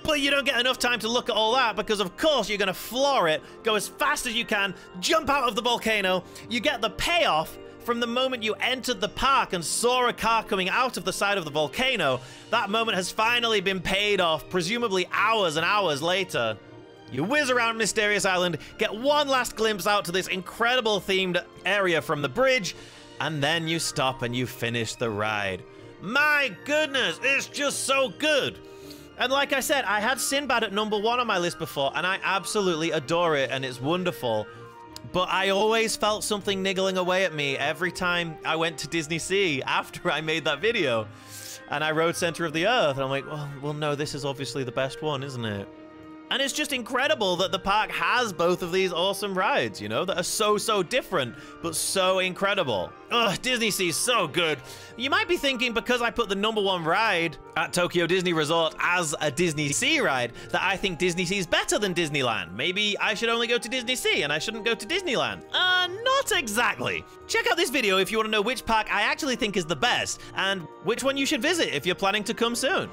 But you don't get enough time to look at all that because, of course, you're going to floor it, go as fast as you can, jump out of the volcano. You get the payoff from the moment you entered the park and saw a car coming out of the side of the volcano. That moment has finally been paid off, presumably hours and hours later. You whiz around Mysterious Island, get one last glimpse out to this incredible themed area from the bridge, and then you stop and you finish the ride. My goodness, it's just so good. And like I said, I had Sinbad at #1 on my list before, and I absolutely adore it, and it's wonderful. But I always felt something niggling away at me every time I went to Disney Sea after I made that video. And I rode Center of the Earth, and I'm like, well, no, this is obviously the best one, isn't it? And it's just incredible that the park has both of these awesome rides, you know, that are so different, but so incredible. Ugh, Disney Sea is so good. You might be thinking because I put the #1 ride at Tokyo Disney Resort as a Disney Sea ride, that I think Disney Sea is better than Disneyland. Maybe I should only go to Disney Sea and I shouldn't go to Disneyland. Not exactly. Check out this video if you want to know which park I actually think is the best, and which one you should visit if you're planning to come soon.